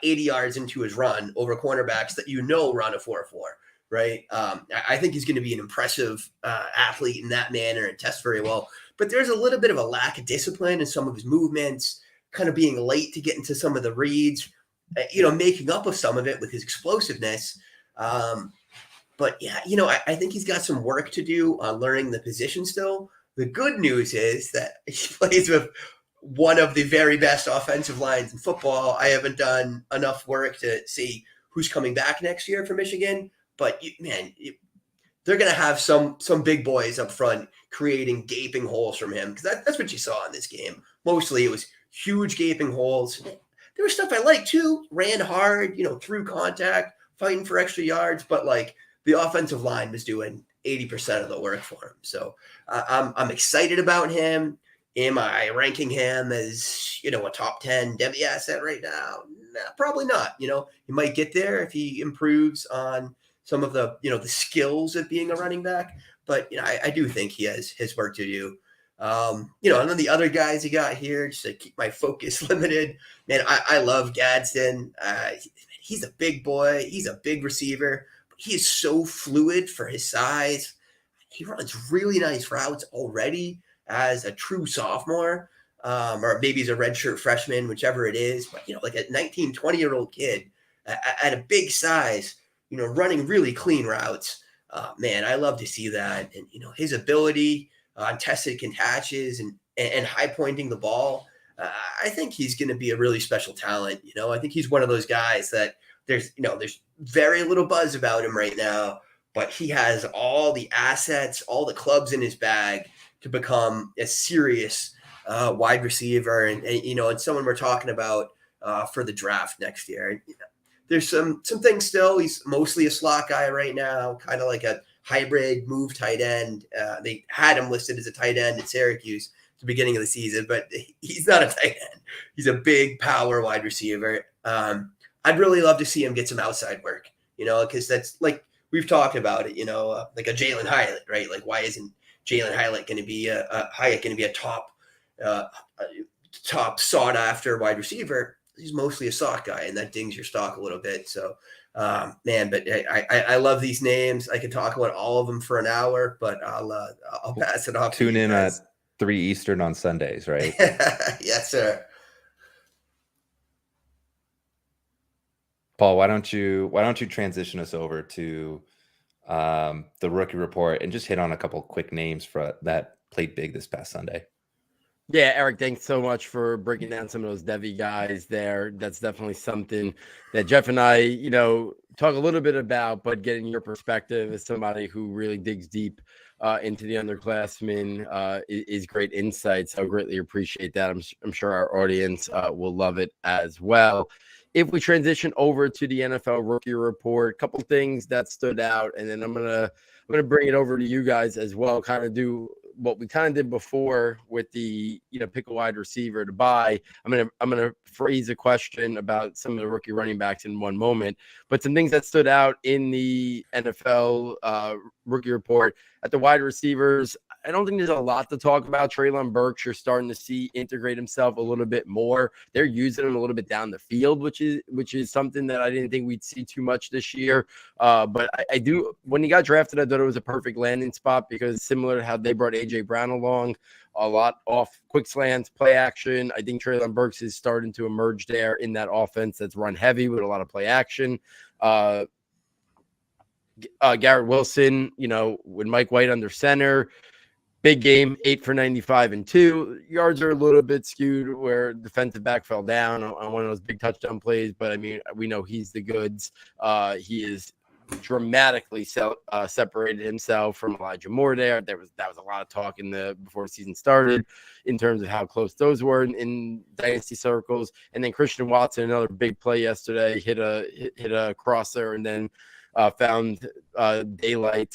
80 yards into his run over cornerbacks that run a 4.4, right? I think he's going to be an impressive athlete in that manner and test very well. But there's a little bit of a lack of discipline in some of his movements, kind of being late to get into some of the reads. making up of some of it with his explosiveness. But yeah, I think he's got some work to do on learning the position still. The good news is that he plays with one of the very best offensive lines in football. I haven't done enough work to see who's coming back next year for Michigan, but they're going to have some big boys up front creating gaping holes from him, because that's what you saw in this game. Mostly it was huge gaping holes. There was stuff I liked too. Ran hard, through contact, fighting for extra yards, but like the offensive line was doing 80% of the work for him. So I'm excited about him. Am I ranking him as, a top 10 Devy asset right now? Nah, probably not. He might get there if he improves on some of the, the skills of being a running back. But, I do think he has his work to do. And then the other guys you got here, just to keep my focus limited, man, I love Gadsden. He's a big boy. He's a big receiver. But he is so fluid for his size. He runs really nice routes already as a true sophomore, or maybe he's a redshirt freshman, whichever it is. But, like a 19, 20-year-old kid at a big size, running really clean routes. Man, I love to see that. And, his ability on tested catches and high pointing the ball, I think he's going to be a really special talent. I think he's one of those guys that there's very little buzz about him right now, but he has all the assets, all the clubs in his bag to become a serious wide receiver and someone we're talking about for the draft next year. There's some things still. He's mostly a slot guy right now, kind of like a hybrid move tight end. They had him listed as a tight end at Syracuse at the beginning of the season, but he's not a tight end. He's a big power wide receiver. I'd really love to see him get some outside work, because that's like we've talked about it, like a Jalen Hyatt, right? Like, why isn't Jalen Hyatt going to be a top sought after wide receiver? He's mostly a sock guy, and that dings your stock a little bit. So, man, but I love these names. I could talk about all of them for an hour, but I'll pass it off. Tune in at 3 Eastern on Sundays, right? Yes, sir. Paul, why don't you transition us over to the rookie report and just hit on a couple quick names for that played big this past Sunday? Yeah, Eric, thanks so much for breaking down some of those Devy guys there. That's definitely something that Jeff and I, talk a little bit about, but getting your perspective as somebody who really digs deep into the underclassmen is great insight. So I greatly appreciate that. I'm sure our audience will love it as well. If we transition over to the NFL rookie report, a couple things that stood out, and then I'm gonna bring it over to you guys as well, kind of do what we kind of did before with the, pick a wide receiver to buy. I'm gonna phrase a question about some of the rookie running backs in one moment, but some things that stood out in the NFL rookie report at the wide receivers. I don't think there's a lot to talk about. Treylon Burks, you're starting to see integrate himself a little bit more. They're using him a little bit down the field, which is something that I didn't think we'd see too much this year. But I do. When he got drafted, I thought it was a perfect landing spot because similar to how they brought A.J. Brown along, a lot off quick slants, play action. I think Treylon Burks is starting to emerge there in that offense that's run heavy with a lot of play action. Garrett Wilson, with Mike White under center. Big game, 8 for 95 and 2. Yards are a little bit skewed where defensive back fell down on one of those big touchdown plays. But, I mean, we know he's the goods. He is dramatically separated himself from Elijah Moore there. That was a lot of talk before the season started in terms of how close those were in dynasty circles. And then Christian Watson, another big play yesterday, hit a crosser and then found daylight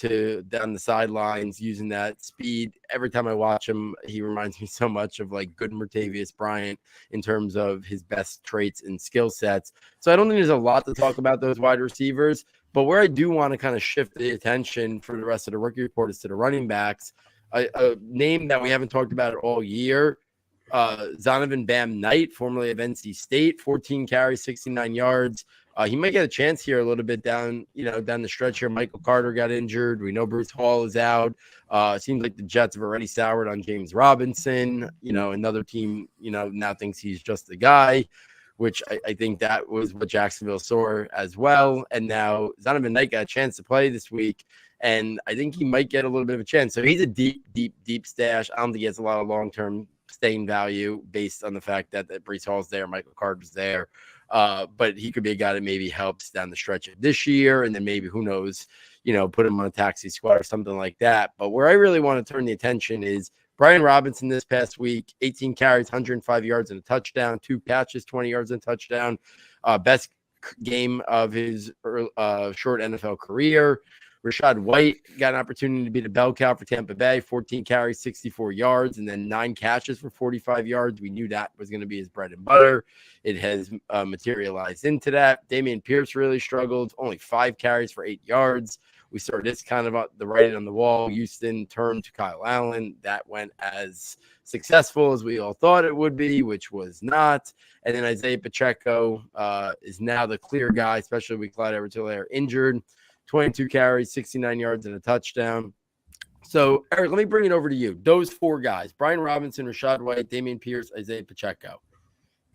down the sidelines using that speed. Every time I watch him, he reminds me so much of like good Martavius Bryant in terms of his best traits and skill sets. So I don't think there's a lot to talk about those wide receivers, but where I do want to kind of shift the attention for the rest of the rookie report is to the running backs. A name that we haven't talked about all year, Zonovan Bam Knight, formerly of NC State, 14 carries, 69 yards. He might get a chance here a little bit down the stretch here. Michael Carter got injured. We know Bruce Hall is out. Seems like the Jets have already soured on James Robinson. Another team, now thinks he's just a guy. which I think that was what Jacksonville saw as well. And now Donovan Knight got a chance to play this week, and I think he might get a little bit of a chance. So he's a deep stash. I don't think he has a lot of long-term staying value based on the fact that Breece Hall's there, Michael Carter's there. But he could be a guy that maybe helps down the stretch of this year, and then maybe, who knows, put him on a taxi squad or something like that. But where I really want to turn the attention is Brian Robinson this past week, 18 carries, 105 yards and a touchdown, 2 catches, 20 yards and a touchdown. Best game of his short NFL career. Rachaad White got an opportunity to be the bell cow for Tampa Bay, 14 carries, 64 yards, and then 9 catches for 45 yards. We knew that was going to be his bread and butter. It has materialized into that. Dameon Pierce really struggled, only 5 carries for 8 yards. We saw this kind of the writing on the wall. Houston turned to Kyle Allen. That went as successful as we all thought it would be, which was not. And then Isaiah Pacheco is now the clear guy, especially with Clyde Edwards-Helaire injured. 22 carries, 69 yards, and a touchdown. So, Eric, let me bring it over to you. Those 4 guys, Brian Robinson, Rachaad White, Dameon Pierce, Isaiah Pacheco.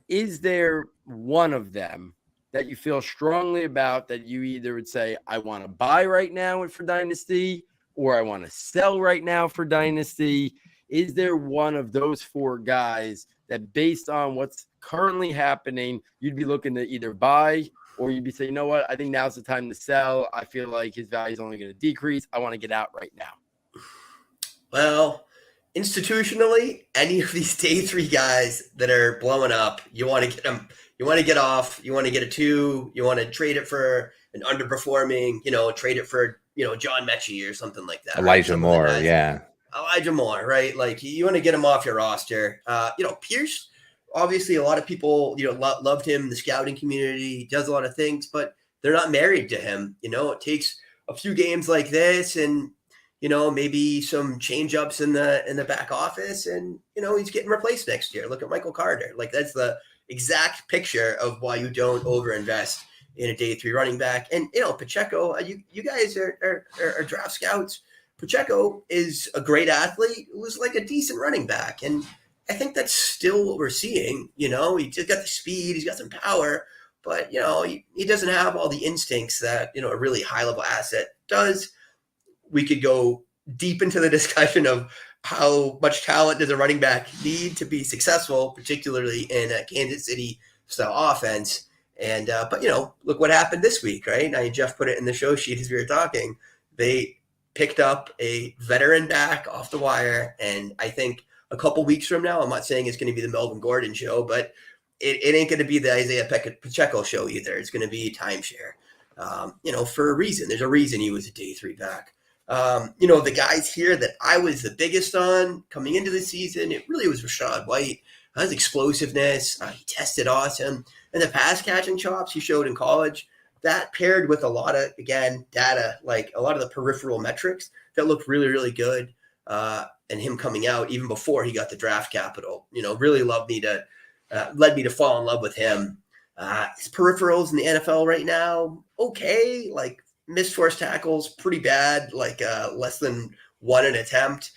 Is there one of them that you feel strongly about that you either would say, I want to buy right now for Dynasty, or I want to sell right now for Dynasty? Is there one of those 4 guys that, based on what's currently happening, you'd be looking to either buy, or you'd be saying, you know what, I think now's the time to sell. I feel like his value is only going to decrease. I want to get out right now. Well, institutionally, any of these day 3 guys that are blowing up, you want to get them. You want to get off. You want to get a 2. You want to trade it for an underperforming, trade it for, John Mechie or something like that. Elijah right? Moore, yeah. Elijah Moore, right? Like, you want to get him off your roster. Pierce, obviously a lot of people, loved him in the scouting community. He does a lot of things, but they're not married to him. It takes a few games like this and, maybe some change ups in the back office, and, he's getting replaced next year. Look at Michael Carter. Like, that's the exact picture of why you don't overinvest in a day 3 running back. And, Pacheco, you guys are draft scouts. Pacheco is a great athlete who was like a decent running back. And I think that's still what we're seeing. He just got the speed, he's got some power, but, he doesn't have all the instincts that, a really high level asset does. We could go deep into the discussion of how much talent does a running back need to be successful, particularly in a Kansas City style offense. And, but, look what happened this week, right? Now, Jeff put it in the show sheet as we were talking. They picked up a veteran back off the wire. And I think a couple weeks from now, I'm not saying it's going to be the Melvin Gordon show, but it ain't going to be the Isaiah Pacheco show either. It's going to be timeshare, for a reason. There's a reason he was a day 3 back. The guys here that I was the biggest on coming into the season, it really was Rachaad White. His explosiveness, he tested awesome. And the pass catching chops he showed in college, that paired with a lot of, again, data, like a lot of the peripheral metrics that looked really, really good. And him coming out even before he got the draft capital, really led me to fall in love with him. His peripherals in the NFL right now, okay, like missed forced tackles, pretty bad, like less than 1 an attempt.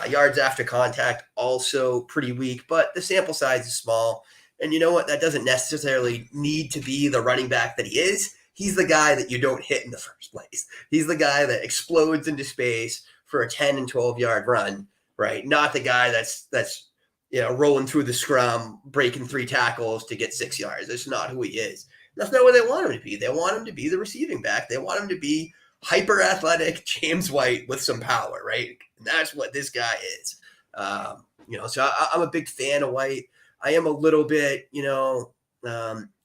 Yards after contact, also pretty weak, but the sample size is small. And you know what? That doesn't necessarily need to be the running back that he is. He's the guy that you don't hit in the first place. He's the guy that explodes into space for a 10 and 12 yard run, right? Not the guy that's rolling through the scrum, breaking 3 tackles to get 6 yards. That's not who he is. That's not what they want him to be. They want him to be the receiving back. They want him to be hyper athletic James White with some power, right? And that's what this guy is. So I'm a big fan of White. I am a little bit,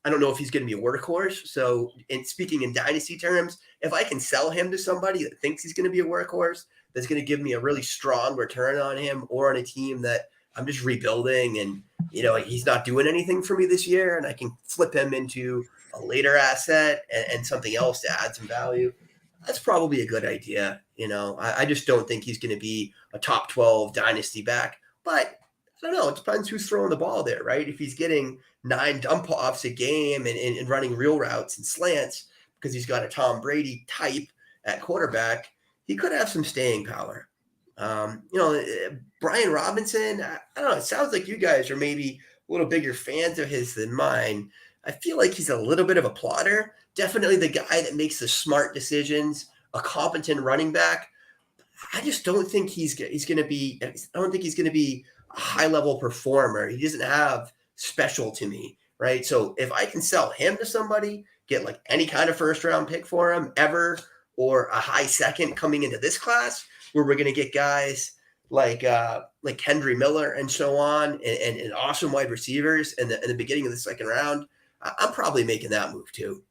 I don't know if he's going to be a workhorse. So speaking in dynasty terms, if I can sell him to somebody that thinks he's going to be a workhorse, that's going to give me a really strong return on him, or on a team that I'm just rebuilding and, he's not doing anything for me this year, and I can flip him into a later asset and something else to add some value, that's probably a good idea. I just don't think he's going to be a top 12 dynasty back, but I don't know. It depends who's throwing the ball there, right? If he's getting 9 dump offs a game and running real routes and slants because he's got a Tom Brady type at quarterback, he could have some staying power. Brian Robinson, I don't know. It sounds like you guys are maybe a little bigger fans of his than mine. I feel like he's a little bit of a plotter. Definitely the guy that makes the smart decisions, a competent running back. I just don't think he's going to be. I don't think he's going to be a high level performer. He doesn't have special to me, right? So if I can sell him to somebody, get like any kind of first round pick for him ever, or a high second coming into this class, where we're going to get guys like Henry Miller and so on, and awesome wide receivers in the beginning of the second round, I'm probably making that move too.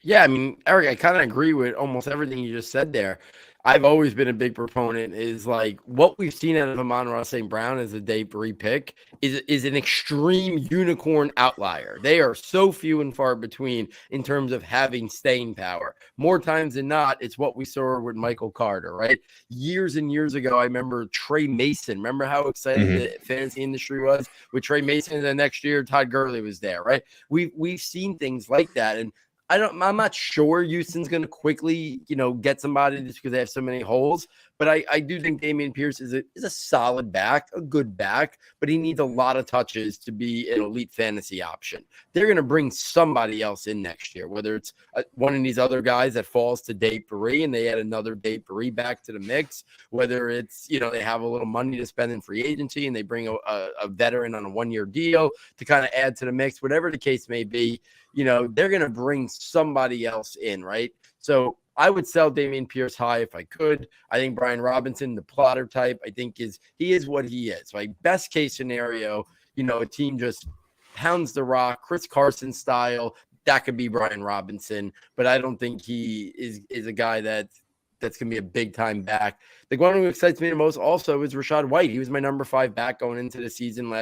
Yeah, I mean, Eric, I kind of agree with almost everything you just said there. I've always been a big proponent is like what we've seen out of Amon-Ra St. Brown as a day 3 pick is an extreme unicorn outlier. They are so few and far between in terms of having staying power. More times than not, it's what we saw with Michael Carter, right? Years and years ago, I remember Trey Mason. Remember how excited the fantasy industry was with Trey Mason? And the next year, Todd Gurley was there, right? We've seen things like that. And I'm not sure Houston's going to quickly, get somebody just because they have so many holes. But I do think Dameon Pierce is a solid back, a good back, but he needs a lot of touches to be an elite fantasy option. They're going to bring somebody else in next year, whether it's one of these other guys that falls to day 3 and they add another day 3 back to the mix, whether it's, they have a little money to spend in free agency and they bring a veteran on a 1-year deal to kind of add to the mix, whatever the case may be, they're going to bring somebody else in, right? So I would sell Dameon Pierce high if I could. I think Brian Robinson, the plotter type, I think he is what he is. Like best case scenario, a team just pounds the rock, Chris Carson style. That could be Brian Robinson, but I don't think he is a guy that's going to be a big time back. The one who excites me the most also is Rachaad White. He was my number 5 back going into the season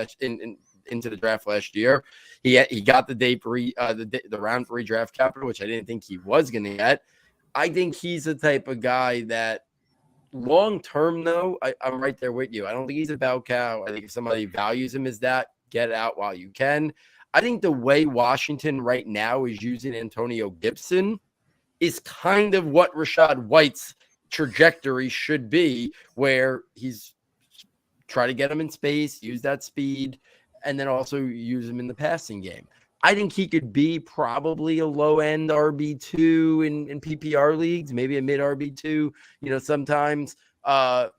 into the draft last year. He got the day 3, the round 3 draft capital, which I didn't think he was going to get. I think he's the type of guy that long term, though, I'm right there with you. I don't think he's a bell cow. I think if somebody values him as that, get out while you can. I think the way Washington right now is using Antonio Gibson is kind of what Rachaad White's trajectory should be, where he's try to get him in space, use that speed, and then also use him in the passing game. I think he could be probably a low-end RB2 in PPR leagues, maybe a mid RB2, sometimes. But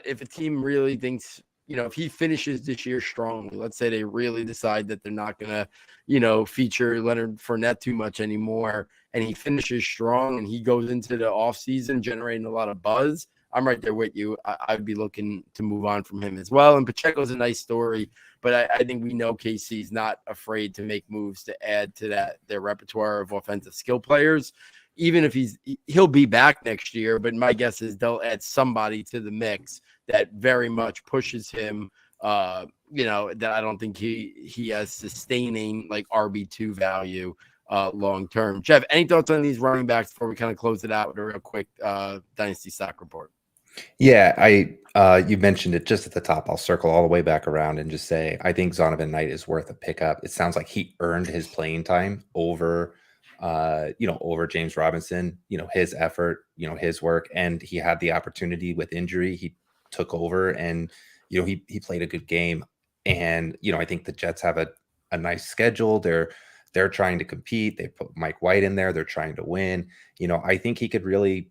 if a team really thinks, if he finishes this year strongly, let's say they really decide that they're not going to, feature Leonard Fournette too much anymore, and he finishes strong and he goes into the offseason generating a lot of buzz, I'm right there with you. I'd be looking to move on from him as well. And Pacheco's a nice story, but I think we know KC's not afraid to make moves to add to their repertoire of offensive skill players. Even if he'll be back next year, but my guess is they'll add somebody to the mix that very much pushes him. That I don't think he has sustaining like RB2 value long term. Jeff, any thoughts on these running backs before we kind of close it out with a real quick Dynasty stock report? Yeah, you mentioned it just at the top. I'll circle all the way back around and just say I think Zonovan Knight is worth a pickup. It sounds like he earned his playing time over James Robinson. His effort, his work, and he had the opportunity with injury. He took over and he played a good game. And I think the Jets have a nice schedule. They're trying to compete. They put Mike White in there. They're trying to win. I think he could really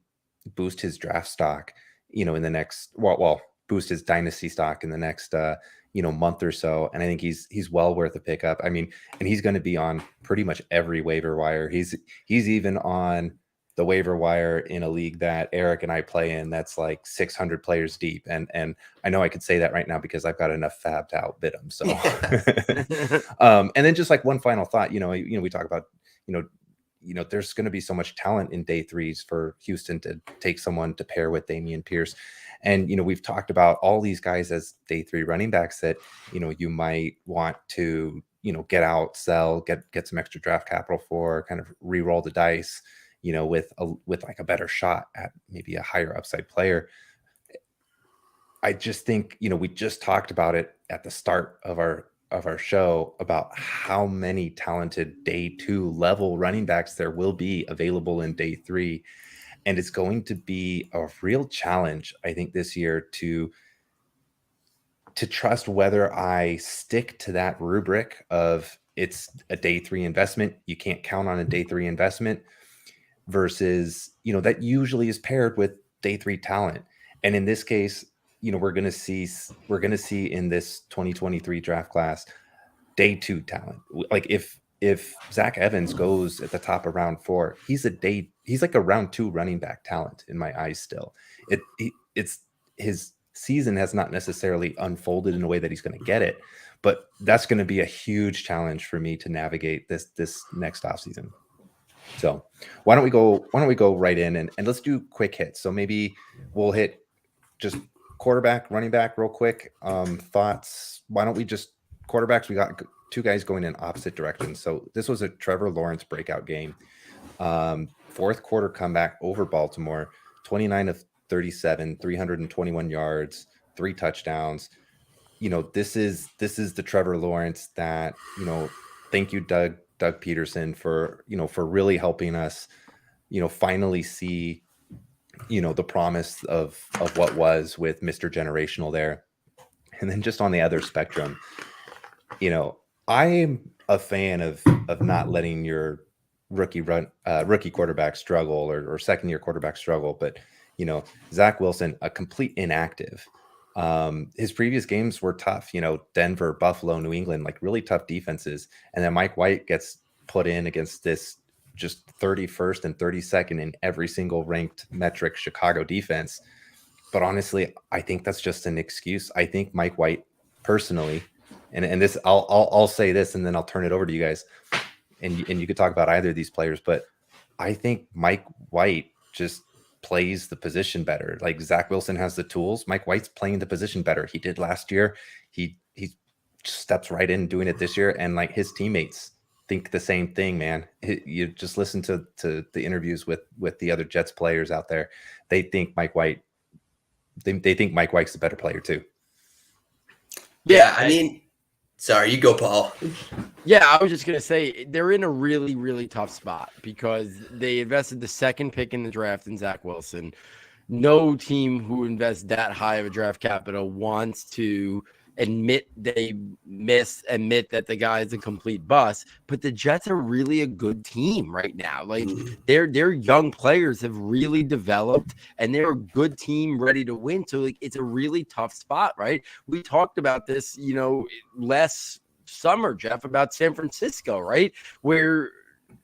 boost his draft stock. In the next, boost his dynasty stock in the next, month or so. And I think he's well worth a pickup. I mean, and he's going to be on pretty much every waiver wire. He's even on the waiver wire in a league that Eric and I play in. That's like 600 players deep. And I know I could say that right now because I've got enough fab to outbid him. So, and then just like one final thought, we talk about, there's going to be so much talent in day 3s for Houston to take someone to pair with Dameon Pierce. And, we've talked about all these guys as day 3 running backs that, you might want to, get out, sell, get some extra draft capital for, kind of re-roll the dice, with like a better shot at maybe a higher upside player. I just think, we just talked about it at the start of our show about how many talented day 2 level running backs there will be available in day 3. And it's going to be a real challenge, I think, this year to to trust whether I stick to that rubric of it's a day 3 investment. You can't count on a day 3 investment versus, that usually is paired with day 3 talent. And in this case, we're going to see in this 2023 draft class, day 2 talent. Like if Zach Evans goes at the top of round 4, he's like a round 2 running back talent in my eyes still. It's his season has not necessarily unfolded in a way that he's going to get it, but that's going to be a huge challenge for me to navigate this next offseason. So why don't we go right in and let's do quick hits. So maybe we'll hit just quarterback, running back real quick. Thoughts. Why don't we just quarterbacks? We got 2 guys going in opposite directions. So this was a Trevor Lawrence breakout game. 4th quarter comeback over Baltimore, 29 of 37, 321 yards, 3 touchdowns. This is the Trevor Lawrence that, thank you, Doug Peterson, for really helping us, finally see, the promise of what was with Mr. Generational there. And then just on the other spectrum, I'm a fan of not letting your rookie quarterback struggle or second year quarterback struggle. But, Zach Wilson, a complete inactive. His previous games were tough, Denver, Buffalo, New England, like really tough defenses. And then Mike White gets put in against this just 31st and 32nd in every single ranked metric Chicago defense. But honestly, I think that's just an excuse. I think Mike White personally, and this, I'll say this, and then I'll turn it over to you guys, and you could talk about either of these players, but I think Mike White just plays the position better. Like Zach Wilson has the tools. Mike White's playing the position better. He did last year. He steps right in doing it this year. And like his teammates think the same thing, man. You just listen to the interviews with the other Jets players out there. They think Mike White, they think Mike White's the better player too. Yeah. I mean, sorry, you go, Paul. Yeah, I was just going to say they're in a really, really tough spot because they invested the 2nd pick in the draft in Zach Wilson. No team who invests that high of a draft capital wants to admit they admit that the guy is a complete bust. But the Jets are really a good team right now. Like their young players have really developed and they're a good team ready to win. So like it's a really tough spot, right? We talked about this, last summer, Jeff, about San Francisco, right? Where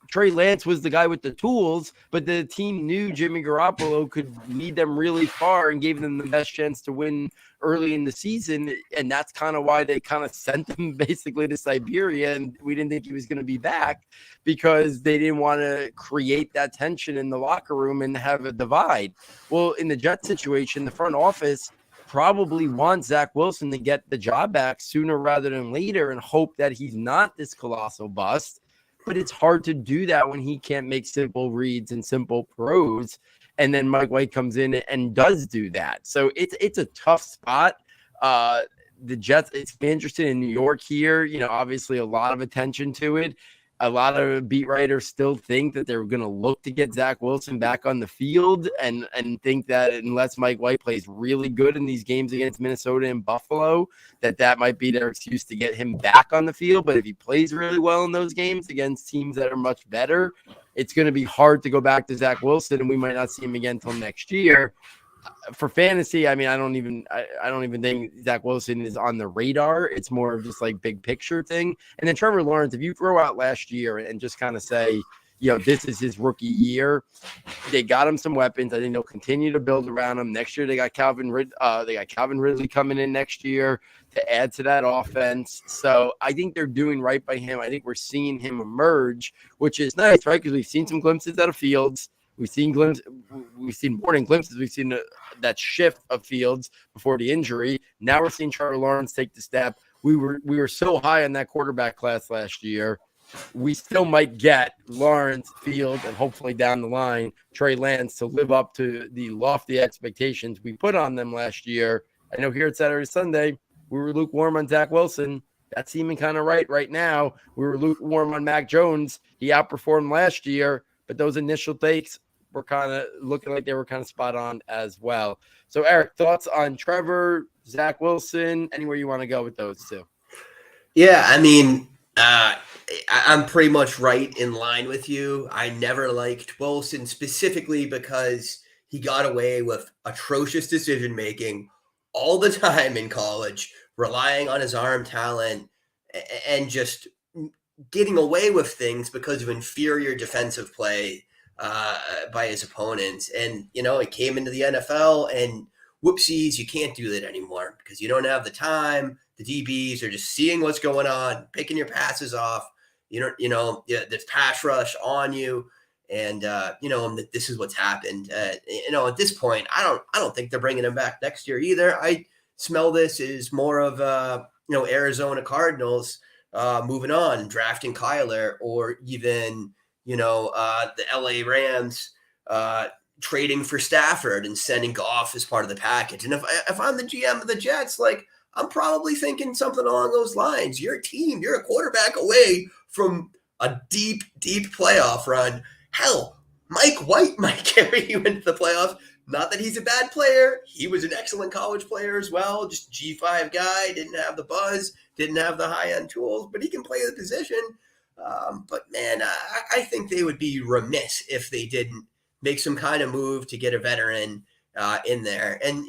Trey Lance was the guy with the tools, but the team knew Jimmy Garoppolo could lead them really far and gave them the best chance to win early in the season. And that's kind of why they kind of sent him basically to Siberia. And we didn't think he was going to be back because they didn't want to create that tension in the locker room and have a divide. Well, in the Jet situation, the front office probably wants Zach Wilson to get the job back sooner rather than later and hope that he's not this colossal bust. But it's hard to do that when he can't make simple reads and simple throws. And then Mike White comes in and does do that. So it's a tough spot. The Jets, it's interesting in New York here, obviously a lot of attention to it. A lot of beat writers still think that they're going to look to get Zach Wilson back on the field and think that unless Mike White plays really good in these games against Minnesota and Buffalo, that might be their excuse to get him back on the field. But if he plays really well in those games against teams that are much better, it's going to be hard to go back to Zach Wilson, and we might not see him again until next year. For fantasy, I mean, I don't even think Zach Wilson is on the radar. It's more of just like big picture thing. And then Trevor Lawrence, if you throw out last year and just kind of say, this is his rookie year, they got him some weapons. I think they'll continue to build around him. Next year, they got Calvin Ridley coming in next year to add to that offense. So I think they're doing right by him. I think we're seeing him emerge, which is nice, right? Because we've seen some glimpses out of Fields. We've seen morning glimpses. We've seen that shift of Fields before the injury. Now we're seeing Trevor Lawrence take the step. We were so high on that quarterback class last year. We still might get Lawrence, Fields, and hopefully down the line, Trey Lance to live up to the lofty expectations we put on them last year. I know here at Saturday Sunday, we were lukewarm on Zach Wilson. That's seeming kind of right now. We were lukewarm on Mac Jones. He outperformed last year, but those initial takes were kind of looking like they were kind of spot on as well. So, Eric, thoughts on Trevor, Zach Wilson, anywhere you want to go with those two. Yeah, I mean, I'm pretty much right in line with you. I never liked Wilson specifically because he got away with atrocious decision making all the time in college, relying on his arm talent and just getting away with things because of inferior defensive play by his opponents. And, it came into the NFL and whoopsies, you can't do that anymore because you don't have the time. The DBs are just seeing what's going on, picking your passes off. There's pass rush on you. And, this is what's happened. At this point, I don't think they're bringing him back next year either. I smell this as more of, Arizona Cardinals moving on, drafting Kyler, or even, the LA Rams trading for Stafford and sending Goff as part of the package. And if I'm the GM of the Jets, I'm probably thinking something along those lines. You're a quarterback away from a deep, deep playoff run. Hell, Mike White might carry you into the playoffs. Not that he's a bad player. He was an excellent college player as well. Just G5 guy, didn't have the buzz, didn't have the high-end tools, but he can play the position. But man, I think they would be remiss if they didn't make some kind of move to get a veteran in there. And,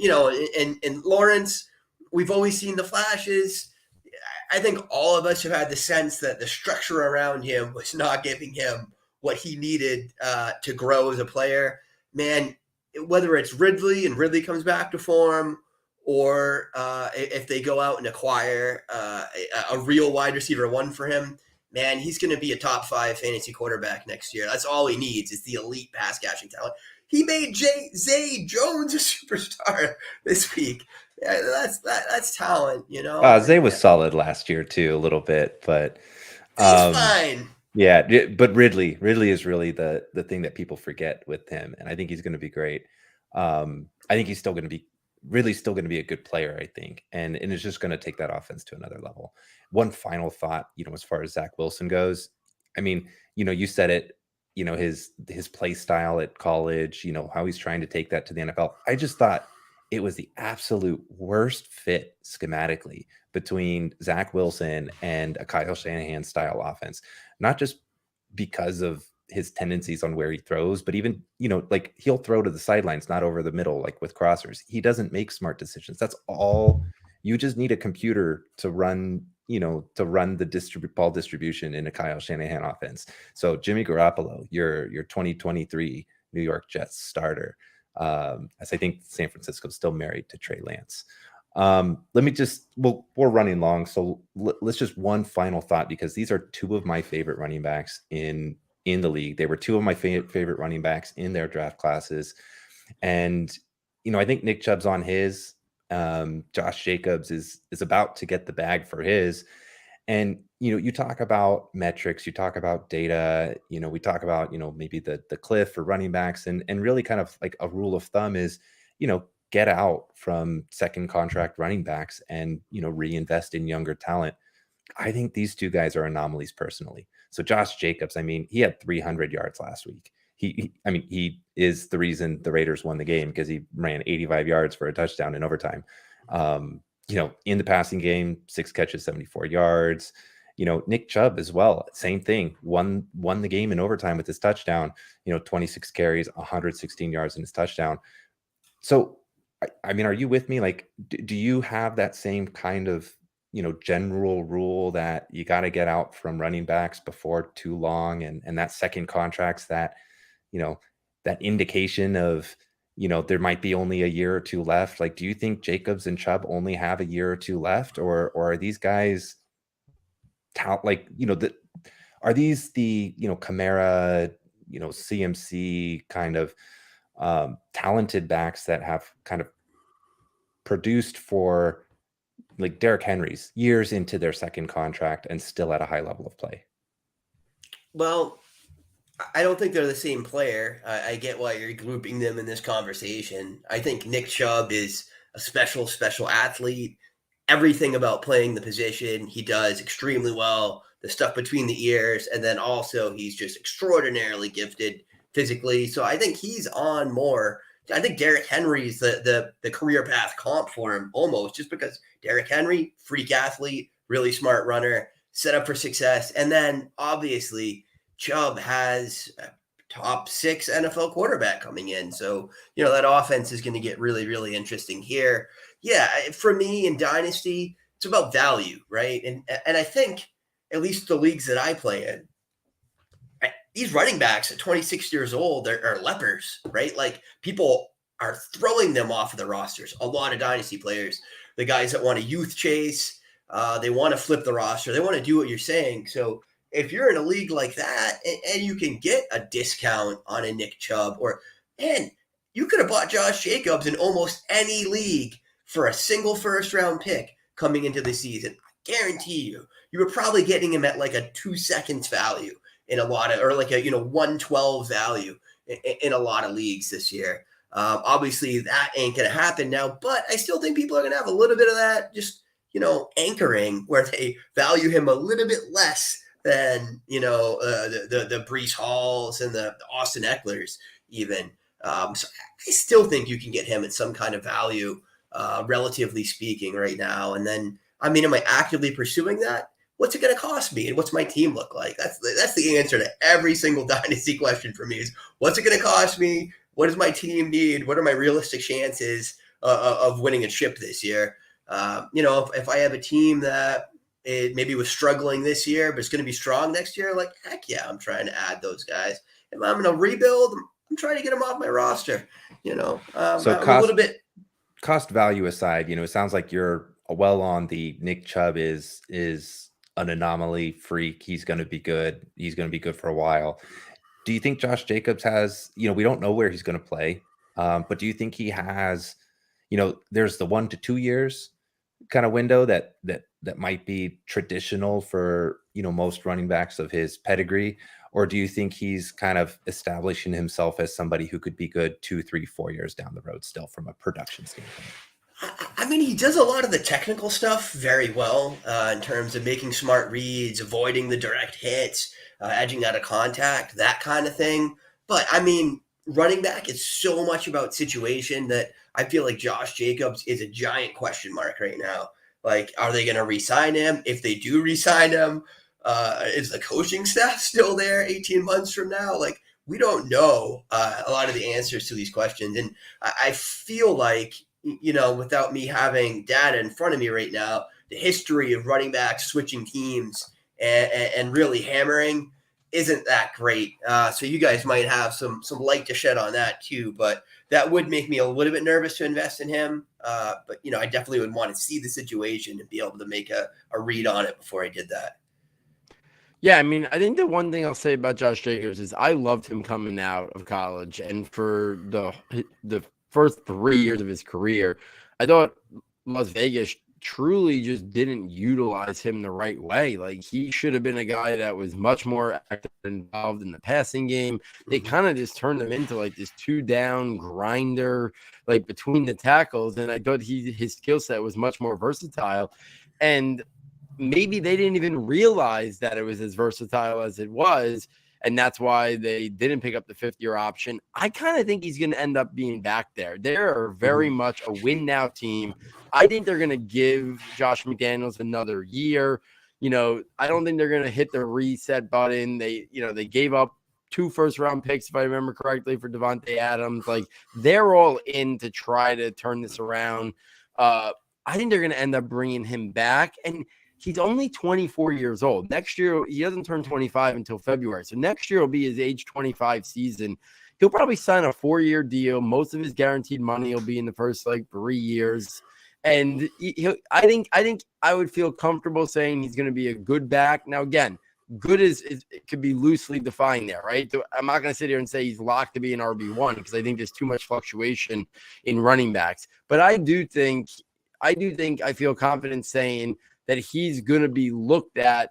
and Lawrence, we've always seen the flashes. I think all of us have had the sense that the structure around him was not giving him what he needed to grow as a player. Man, whether it's Ridley and Ridley comes back to form, or if they go out and acquire a real wide receiver one for him, man, he's going to be a top 5 fantasy quarterback next year. That's all he needs is the elite pass catching talent. He made Zay Jones a superstar this week. Yeah, that's talent, Zay was solid last year too, a little bit, but he's fine. Yeah, but Ridley is really the thing that people forget with him, and I think he's going to be great. I think he's still going to be a good player, I think, and it's just going to take that offense to another level. One final thought, as far as Zach Wilson goes, I mean, you said it, his play style at college, how he's trying to take that to the NFL. I just thought it was the absolute worst fit schematically between Zach Wilson and a Kyle Shanahan style offense, not just because of his tendencies on where he throws, but even, he'll throw to the sidelines, not over the middle, like with crossers. He doesn't make smart decisions. That's all. You just need a computer to run the ball distribution in a Kyle Shanahan offense. So Jimmy Garoppolo, your 2023 New York Jets starter, as I think San Francisco's still married to Trey Lance. We're running long, so let's just one final thought, because these are 2 of my favorite running backs in the league. They were 2 of my favorite running backs in their draft classes, and I think Nick Chubb's on his. Josh Jacobs is about to get the bag for his. And you talk about metrics, you talk about data, we talk about maybe the cliff for running backs, and really kind of like a rule of thumb is get out from second contract running backs and reinvest in younger talent. I think these 2 guys are anomalies personally. So Josh Jacobs, I mean, he had 300 yards last week. He is the reason the Raiders won the game, because he ran 85 yards for a touchdown in overtime. In the passing game, 6 catches, 74 yards. Nick Chubb as well, same thing. Won the game in overtime with his touchdown. 26 carries, 116 yards in his touchdown. So, I mean, are you with me? Like, do you have that same kind of general rule that you got to get out from running backs before too long, and that second contracts that that indication of there might be only a year or 2 left? Like, do you think Jacobs and Chubb only have a year or 2 left, or are these guys are these the Kamara, CMC kind of talented backs that have kind of produced for, like, Derrick Henry's years into their second contract and still at a high level of play? Well, I don't think they're the same player. I get why you're grouping them in this conversation. I think Nick Chubb is a special athlete. Everything about playing the position he does extremely well. The stuff between the ears, and then also he's just extraordinarily gifted physically. So I think he's on more I think Derrick Henry is the career path comp for him almost, just because Derrick Henry, freak athlete, really smart runner, set up for success. And then obviously Chubb has a top 6 NFL quarterback coming in. So, that offense is going to get really, really interesting here. Yeah, for me in Dynasty, it's about value, right? And I think at least the leagues that I play in, these running backs at 26 years old are lepers, right? Like, people are throwing them off of the rosters. A lot of Dynasty players, the guys that want to youth chase, they want to flip the roster. They want to do what you're saying. So if you're in a league like that and you can get a discount on a Nick Chubb, you could have bought Josh Jacobs in almost any league for a single first-round pick coming into the season. I guarantee you were probably getting him at like a 2 seconds value in a lot of, or like a 112 value in a lot of leagues this year. Obviously that ain't gonna happen now, but I still think people are gonna have a little bit of that just anchoring where they value him a little bit less than the Breece Halls and the Austin Ecklers even. So I still think you can get him at some kind of value, relatively speaking, right now. And then, am I actively pursuing that? What's it going to cost me, and what's my team look like? That's the answer to every single Dynasty question for me is, what's it going to cost me? What does my team need? What are my realistic chances of winning a chip this year? If I have a team that it maybe was struggling this year, but it's going to be strong next year, like, heck yeah, I'm trying to add those guys. If I'm going to rebuild, I'm trying to get them off my roster. So a little bit. Cost value aside, it sounds like you're well on the Nick Chubb is an anomaly freak. He's going to be good. He's going to be good for a while. Do you think Josh Jacobs has, we don't know where he's going to play, but do you think he has, there's the 1 to 2 years kind of window that might be traditional for, most running backs of his pedigree? Or do you think he's kind of establishing himself as somebody who could be good 2, 3, 4 years down the road still from a production standpoint? He does a lot of the technical stuff very well, in terms of making smart reads, avoiding the direct hits, edging out of contact, that kind of thing. But running back is so much about situation that I feel like Josh Jacobs is a giant question mark right now. Like, are they going to re-sign him? If they do re-sign him, is the coaching staff still there 18 months from now? Like, we don't know a lot of the answers to these questions. And I feel like, without me having data in front of me right now, the history of running backs switching teams and really hammering isn't that great. So you guys might have some light to shed on that too, but that would make me a little bit nervous to invest in him. But I definitely would want to see the situation and be able to make a read on it before I did that. Yeah, I think the one thing I'll say about Josh Jacobs is I loved him coming out of college, and for the first 3 years of his career, I thought Las Vegas truly just didn't utilize him the right way. Like, he should have been a guy that was much more active and involved in the passing game. They kind of just turned him into like this 2-down grinder, like between the tackles. And I thought his skill set was much more versatile. And maybe they didn't even realize that it was as versatile as it was. And that's why they didn't pick up the 5th-year option. I kind of think he's going to end up being back there. They're very much a win-now team. I think they're going to give Josh McDaniels another year. I don't think they're going to hit the reset button. They gave up 2 first-round picks, if I remember correctly, for Devontae Adams. Like, they're all in to try to turn this around. I think they're going to end up bringing him back. And he's only 24 years old. Next year, he doesn't turn 25 until February. So next year will be his age 25 season. He'll probably sign a 4-year deal. Most of his guaranteed money will be in the first 3 years. And I think I would feel comfortable saying he's going to be a good back. Now, again, good is it could be loosely defined there, right? So I'm not going to sit here and say he's locked to be an RB1 because I think there's too much fluctuation in running backs. But I feel confident saying that he's going to be looked at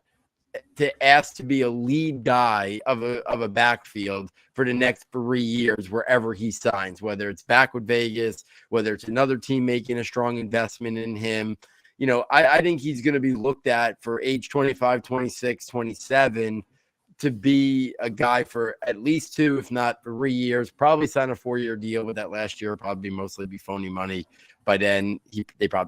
to ask to be a lead guy of a backfield for the next 3 years, wherever he signs, whether it's back with Vegas, whether it's another team making a strong investment in him. I think he's going to be looked at for age 25, 26, 27 to be a guy for at least 2, if not 3 years, probably sign a 4-year deal with that last year, probably mostly be phony money. By then,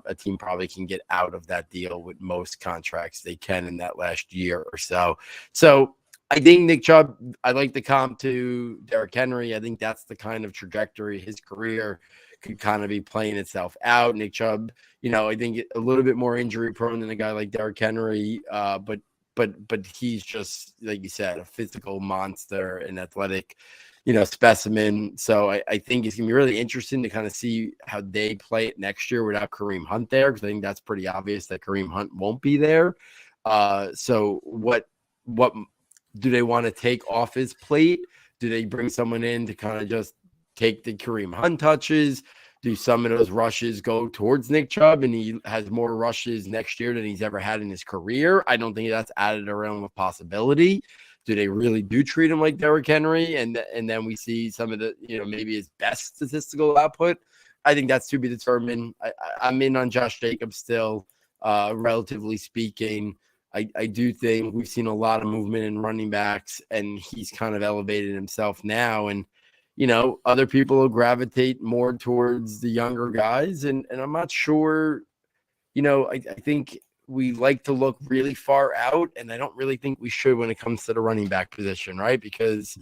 a team probably can get out of that deal with most contracts they can in that last year or so. So I think Nick Chubb, I like the comp to Derrick Henry. I think that's the kind of trajectory his career could kind of be playing itself out. Nick Chubb, I think a little bit more injury prone than a guy like Derrick Henry, but he's just, like you said, a physical monster, an athletic, specimen. So I think it's going to be really interesting to kind of see how they play it next year without Kareem Hunt there, because I think that's pretty obvious that Kareem Hunt won't be there. So what do they want to take off his plate? Do they bring someone in to kind of just take the Kareem Hunt touches? Do some of those rushes go towards Nick Chubb and he has more rushes next year than he's ever had in his career? I don't think that's added a realm of possibility. Do they really do treat him like Derrick Henry? And then we see some of the, maybe his best statistical output. I think that's to be determined. I'm in on Josh Jacobs still, relatively speaking. I do think we've seen a lot of movement in running backs, and he's kind of elevated himself now. And, other people will gravitate more towards the younger guys. And I'm not sure, I think we like to look really far out, and I don't really think we should when it comes to the running back position, right? Because,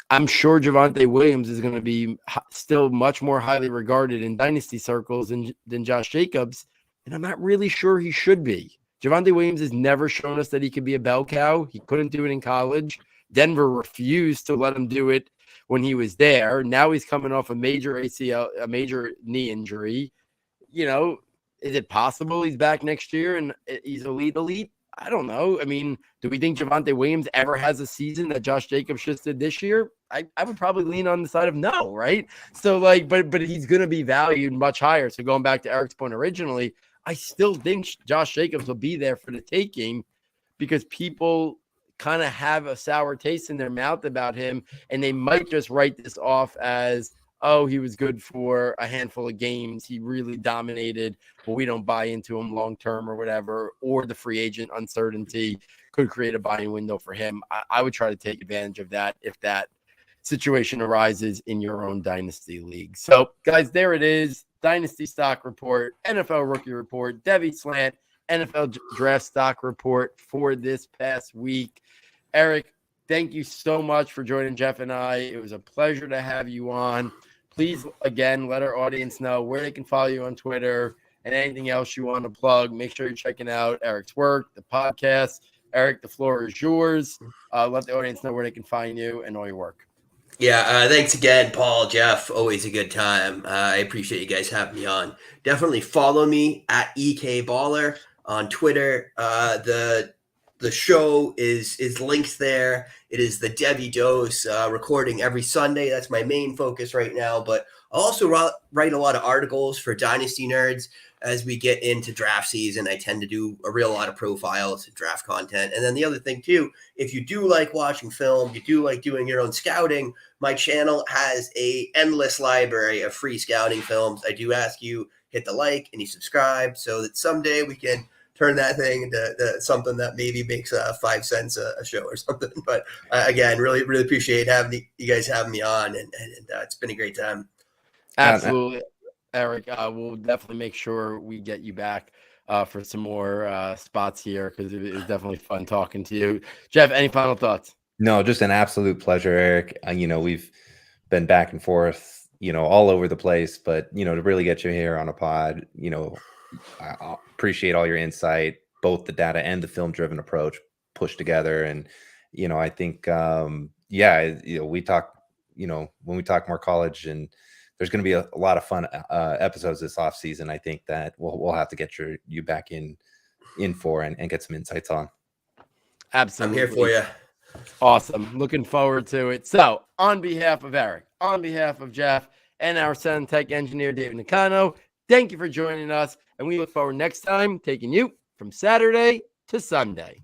I'm sure Javonte Williams is going to be still much more highly regarded in dynasty circles than Josh Jacobs, and I'm not really sure he should be. Javonte Williams has never shown us that he could be a bell cow. He couldn't do it in college. Denver refused to let him do it when he was there. Now he's coming off a major knee injury. Is it possible he's back next year and he's elite? I don't know. I mean, do we think Javonte Williams ever has a season that Josh Jacobs just did this year? I would probably lean on the side of no, right? So but he's going to be valued much higher. So going back to Eric's point originally, I still think Josh Jacobs will be there for the taking because people kind of have a sour taste in their mouth about him, and they might just write this off as, oh, he was good for a handful of games. He really dominated, but we don't buy into him long-term or whatever, or the free agent uncertainty could create a buying window for him. I would try to take advantage of that if that situation arises in your own dynasty league. So, guys, there it is. Dynasty Stock Report, NFL Rookie Report, Devy Slant, NFL Draft Stock Report for this past week. Erik, thank you so much for joining Jeff and I. It was a pleasure to have you on. Please, again, let our audience know where they can follow you on Twitter and anything else you want to plug. Make sure you're checking out Erik's work, the podcast. Erik, the floor is yours. Let the audience know where they can find you and all your work. Yeah, thanks again, Paul, Jeff. Always a good time. I appreciate you guys having me on. Definitely follow me at EK Baller on Twitter. The show is linked there. It is the Devy Dose, recording every Sunday. That's my main focus right now. But I also write a lot of articles for Dynasty Nerds. As we get into draft season, I tend to do a lot of profiles and draft content. And then the other thing too, if you do like watching film, you do like doing your own scouting, my channel has a endless library of free scouting films. I do ask you hit the like and you subscribe so that someday we can turn that thing into something that maybe makes 5 cents a show or something. But again, really appreciate you guys having me on, and it's been a great time. Absolutely. Erik, we'll definitely make sure we get you back for some more spots here because it was definitely fun talking to you. Jeff, any final thoughts? No, just an absolute pleasure, Erik. We've been back and forth, all over the place, but, to really get you here on a pod, I appreciate all your insight, both the data and the film-driven approach pushed together. And, I think, we talk, when we talk more college, and there's going to be a lot of fun episodes this off season. I think that we'll have to get you back in for and get some insights on. Absolutely. I'm here for you. Awesome. Looking forward to it. So on behalf of Erik, on behalf of Jeff, and our sound tech engineer, David Nicano, thank you for joining us. And we look forward next time taking you from Saturday to Sunday.